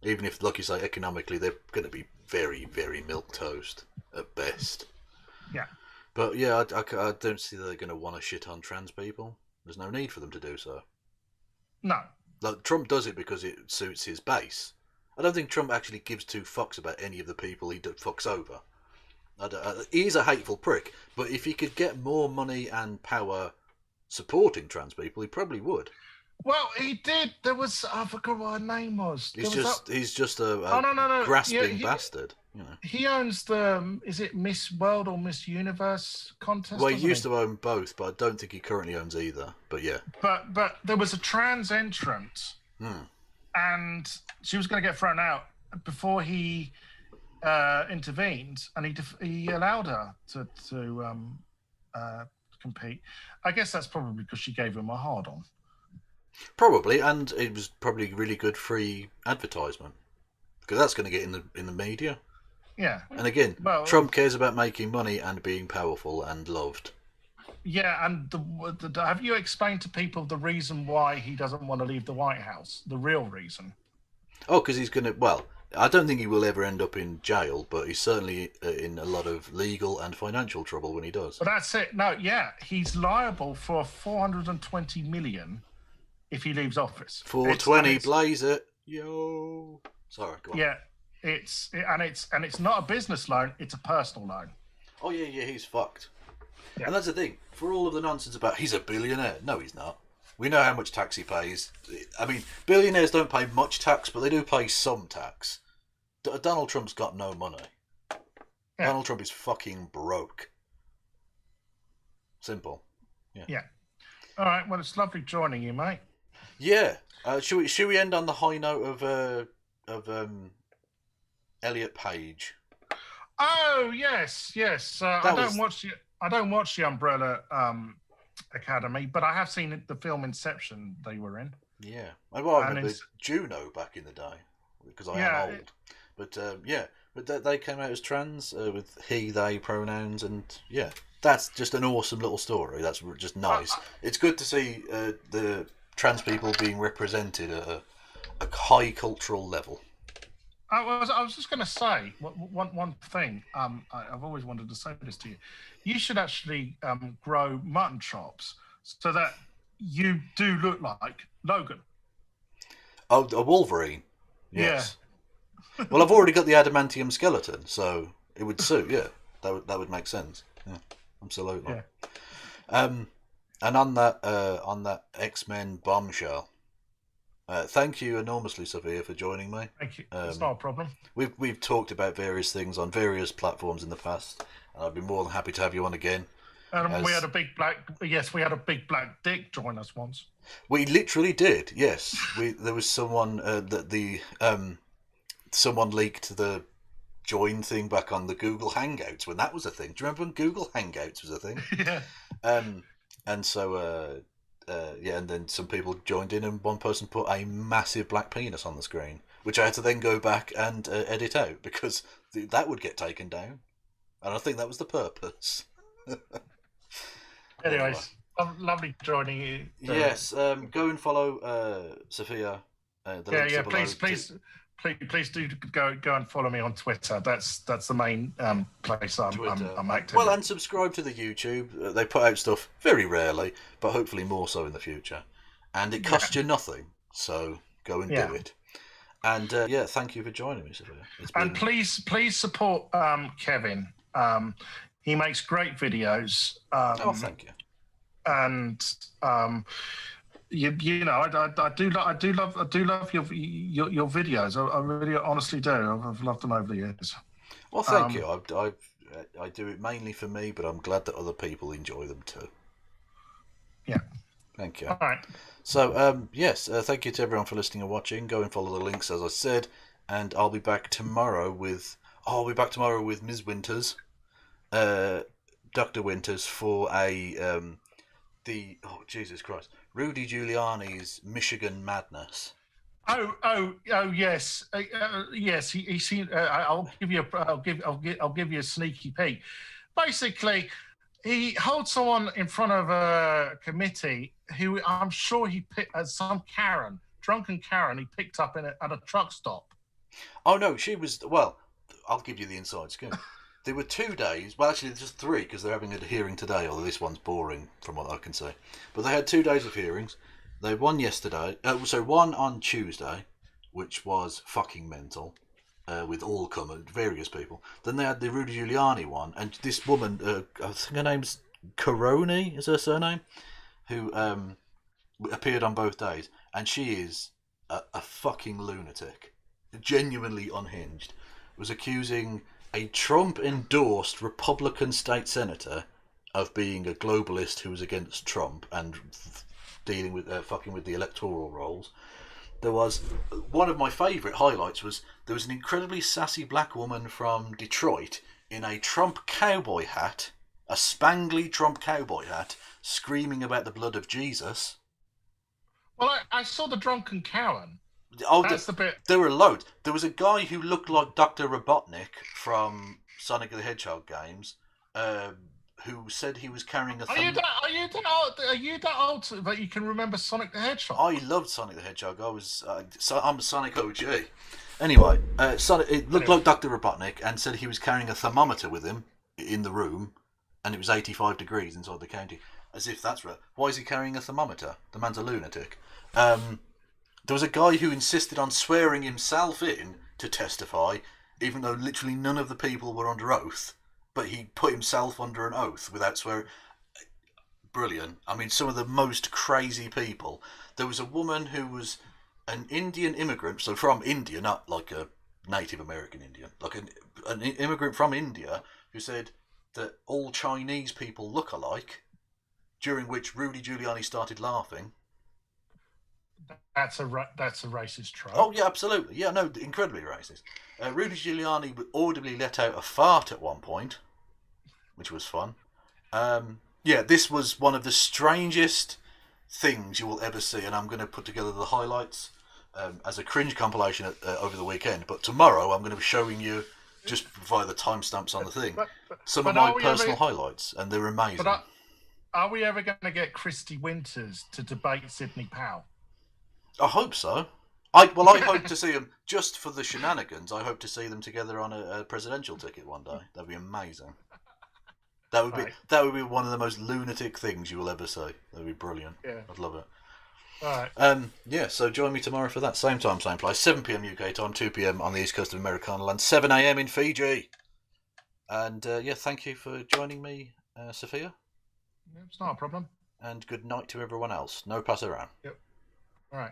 even if, like you say, economically they're going to be very, very milquetoast at best. Yeah. But yeah, I don't see that they're going to want to shit on trans people. There's no need for them to do so. No. Like, Trump does it because it suits his base. I don't think Trump actually gives two fucks about any of the people he fucks over. He's a hateful prick, but if he could get more money and power supporting trans people, he probably would. Well, he did. There was, I forgot what her name was. He's just a grasping bastard. He owns is it Miss World or Miss Universe contest? Well, he used to own both, but I don't think he currently owns either. But yeah. But there was a trans entrant, and she was going to get thrown out before he intervened, and he allowed her to compete. I guess that's probably because she gave him a hard on. Probably, and it was probably really good free advertisement because that's going to get in the media. Yeah. And again, Trump cares about making money and being powerful and loved. Yeah, and have you explained to people the reason why he doesn't want to leave the White House? The real reason? Oh, because he's going to. Well, I don't think he will ever end up in jail, but he's certainly in a lot of legal and financial trouble when he does. But that's it. No, yeah, he's liable for $420 million if he leaves office. 420, blaze it, yo. Sorry, go on. Yeah, it's not a business loan; it's a personal loan. Oh yeah, he's fucked. Yeah. And that's the thing. For all of the nonsense about he's a billionaire, no, he's not. We know how much tax he pays. I mean, billionaires don't pay much tax, but they do pay some tax. Donald Trump's got no money. Yeah. Donald Trump is fucking broke. Simple. Yeah. All right. Well, it's lovely joining you, mate. Yeah. Should we end on the high note of Elliot Page? Oh yes, yes. I don't watch the Umbrella Academy, but I have seen the film Inception they were in. Yeah. Well, I And remember it's, Juno back in the day because I yeah, am old. But yeah, but they came out as trans with he, they pronouns, and yeah, that's just an awesome little story. That's just nice. It's good to see the trans people being represented at a high cultural level. I was just going to say one thing. I've always wanted to say this to you. You should actually grow mutton chops so that you do look like Logan. Oh, a Wolverine. Yes. Yeah. Well, I've already got the adamantium skeleton, so it would suit. Yeah, that would make sense. Yeah, absolutely. Yeah. And on that X-Men bombshell, thank you enormously, Sophia, for joining me. Thank you. It's not a problem. We've talked about various things on various platforms in the past, and I'd be more than happy to have you on again. And we had a big black dick join us once. We literally did. Yes, there was someone someone leaked the join thing back on the Google Hangouts when that was a thing. Do you remember when Google Hangouts was a thing? Yeah. And so yeah, and then some people joined in, and one person put a massive black penis on the screen, which I had to then go back and edit out because that would get taken down, and I think that was the purpose. Anyways, lovely joining you. Yes, go and follow Sophia. Please do go and follow me on Twitter. That's the main place I'm active. Well, and subscribe to the YouTube. They put out stuff very rarely, but hopefully more so in the future. And it costs you nothing, so go and do it. And yeah, thank you for joining me, Sophia. And please support Kevin. He makes great videos. Oh, thank you. And you know, I do love your videos. I really honestly do. I've loved them over the years. Well, thank you. I do it mainly for me, but I'm glad that other people enjoy them too. Yeah. Thank you. All right. So yes, thank you to everyone for listening and watching. Go and follow the links as I said, and I'll be back tomorrow with Ms. Winters, Dr. Winters for Jesus Christ, Rudy Giuliani's Michigan Madness. Oh yes, yes. He seemed. I'll give you a sneaky peek. Basically, he holds someone in front of a committee who I'm sure he picked as some drunken Karen. He picked up at a truck stop. Oh no, she was. Well, I'll give you the inside scoop. There were 2 days, well actually just 3 because they're having a hearing today, although this one's boring from what I can say. But they had 2 days of hearings. They had one yesterday, one on Tuesday, which was fucking mental, with all various people. Then they had the Rudy Giuliani one, and this woman, I think her name's Caroni, is her surname, who appeared on both days, and she is a fucking lunatic, genuinely unhinged. Was accusing a Trump-endorsed Republican state senator of being a globalist who was against Trump and dealing with fucking with the electoral rolls. There was one of my favourite highlights was there was an incredibly sassy black woman from Detroit in a Trump cowboy hat, a spangly Trump cowboy hat, screaming about the blood of Jesus. Well, I saw the drunken Karen. Oh, that's the bit. There were loads. There was a guy who looked like Dr. Robotnik from Sonic the Hedgehog games, who said he was carrying a. Are you that old that you can remember Sonic the Hedgehog? I loved Sonic the Hedgehog. I'm a Sonic OG. Anyway, it looked like Dr. Robotnik and said he was carrying a thermometer with him in the room, and it was 85 degrees inside the county. As if that's right. Why is he carrying a thermometer? The man's a lunatic. There was a guy who insisted on swearing himself in to testify, even though literally none of the people were under oath, but he put himself under an oath without swearing. Brilliant. I mean, some of the most crazy people. There was a woman who was an Indian immigrant, so from India, not like a Native American Indian, like an immigrant from India, who said that all Chinese people look alike, during which Rudy Giuliani started laughing. That's a racist trope. Oh yeah, absolutely. Yeah, no, incredibly racist. Rudy Giuliani audibly let out a fart at one point, which was fun. Yeah, this was one of the strangest things you will ever see, and I'm going to put together the highlights as a cringe compilation over the weekend. But tomorrow I'm going to be showing you, just via the timestamps on the thing, some of my personal highlights, and they're amazing. But are we ever going to get Christy Winters to debate Sidney Powell? I hope so. I hope to see them just for the shenanigans. I hope to see them together on a presidential ticket one day. That'd be amazing. That would be one of the most lunatic things you will ever see. That'd be brilliant. Yeah. I'd love it. All right. Yeah, so join me tomorrow for that. Same time, same place. 7 p.m. UK time, 2 p.m. on the east coast of Americana land, 7 a.m. in Fiji. And yeah, thank you for joining me, Sophia. It's not a problem. And good night to everyone else. No pass around. Yep. All right.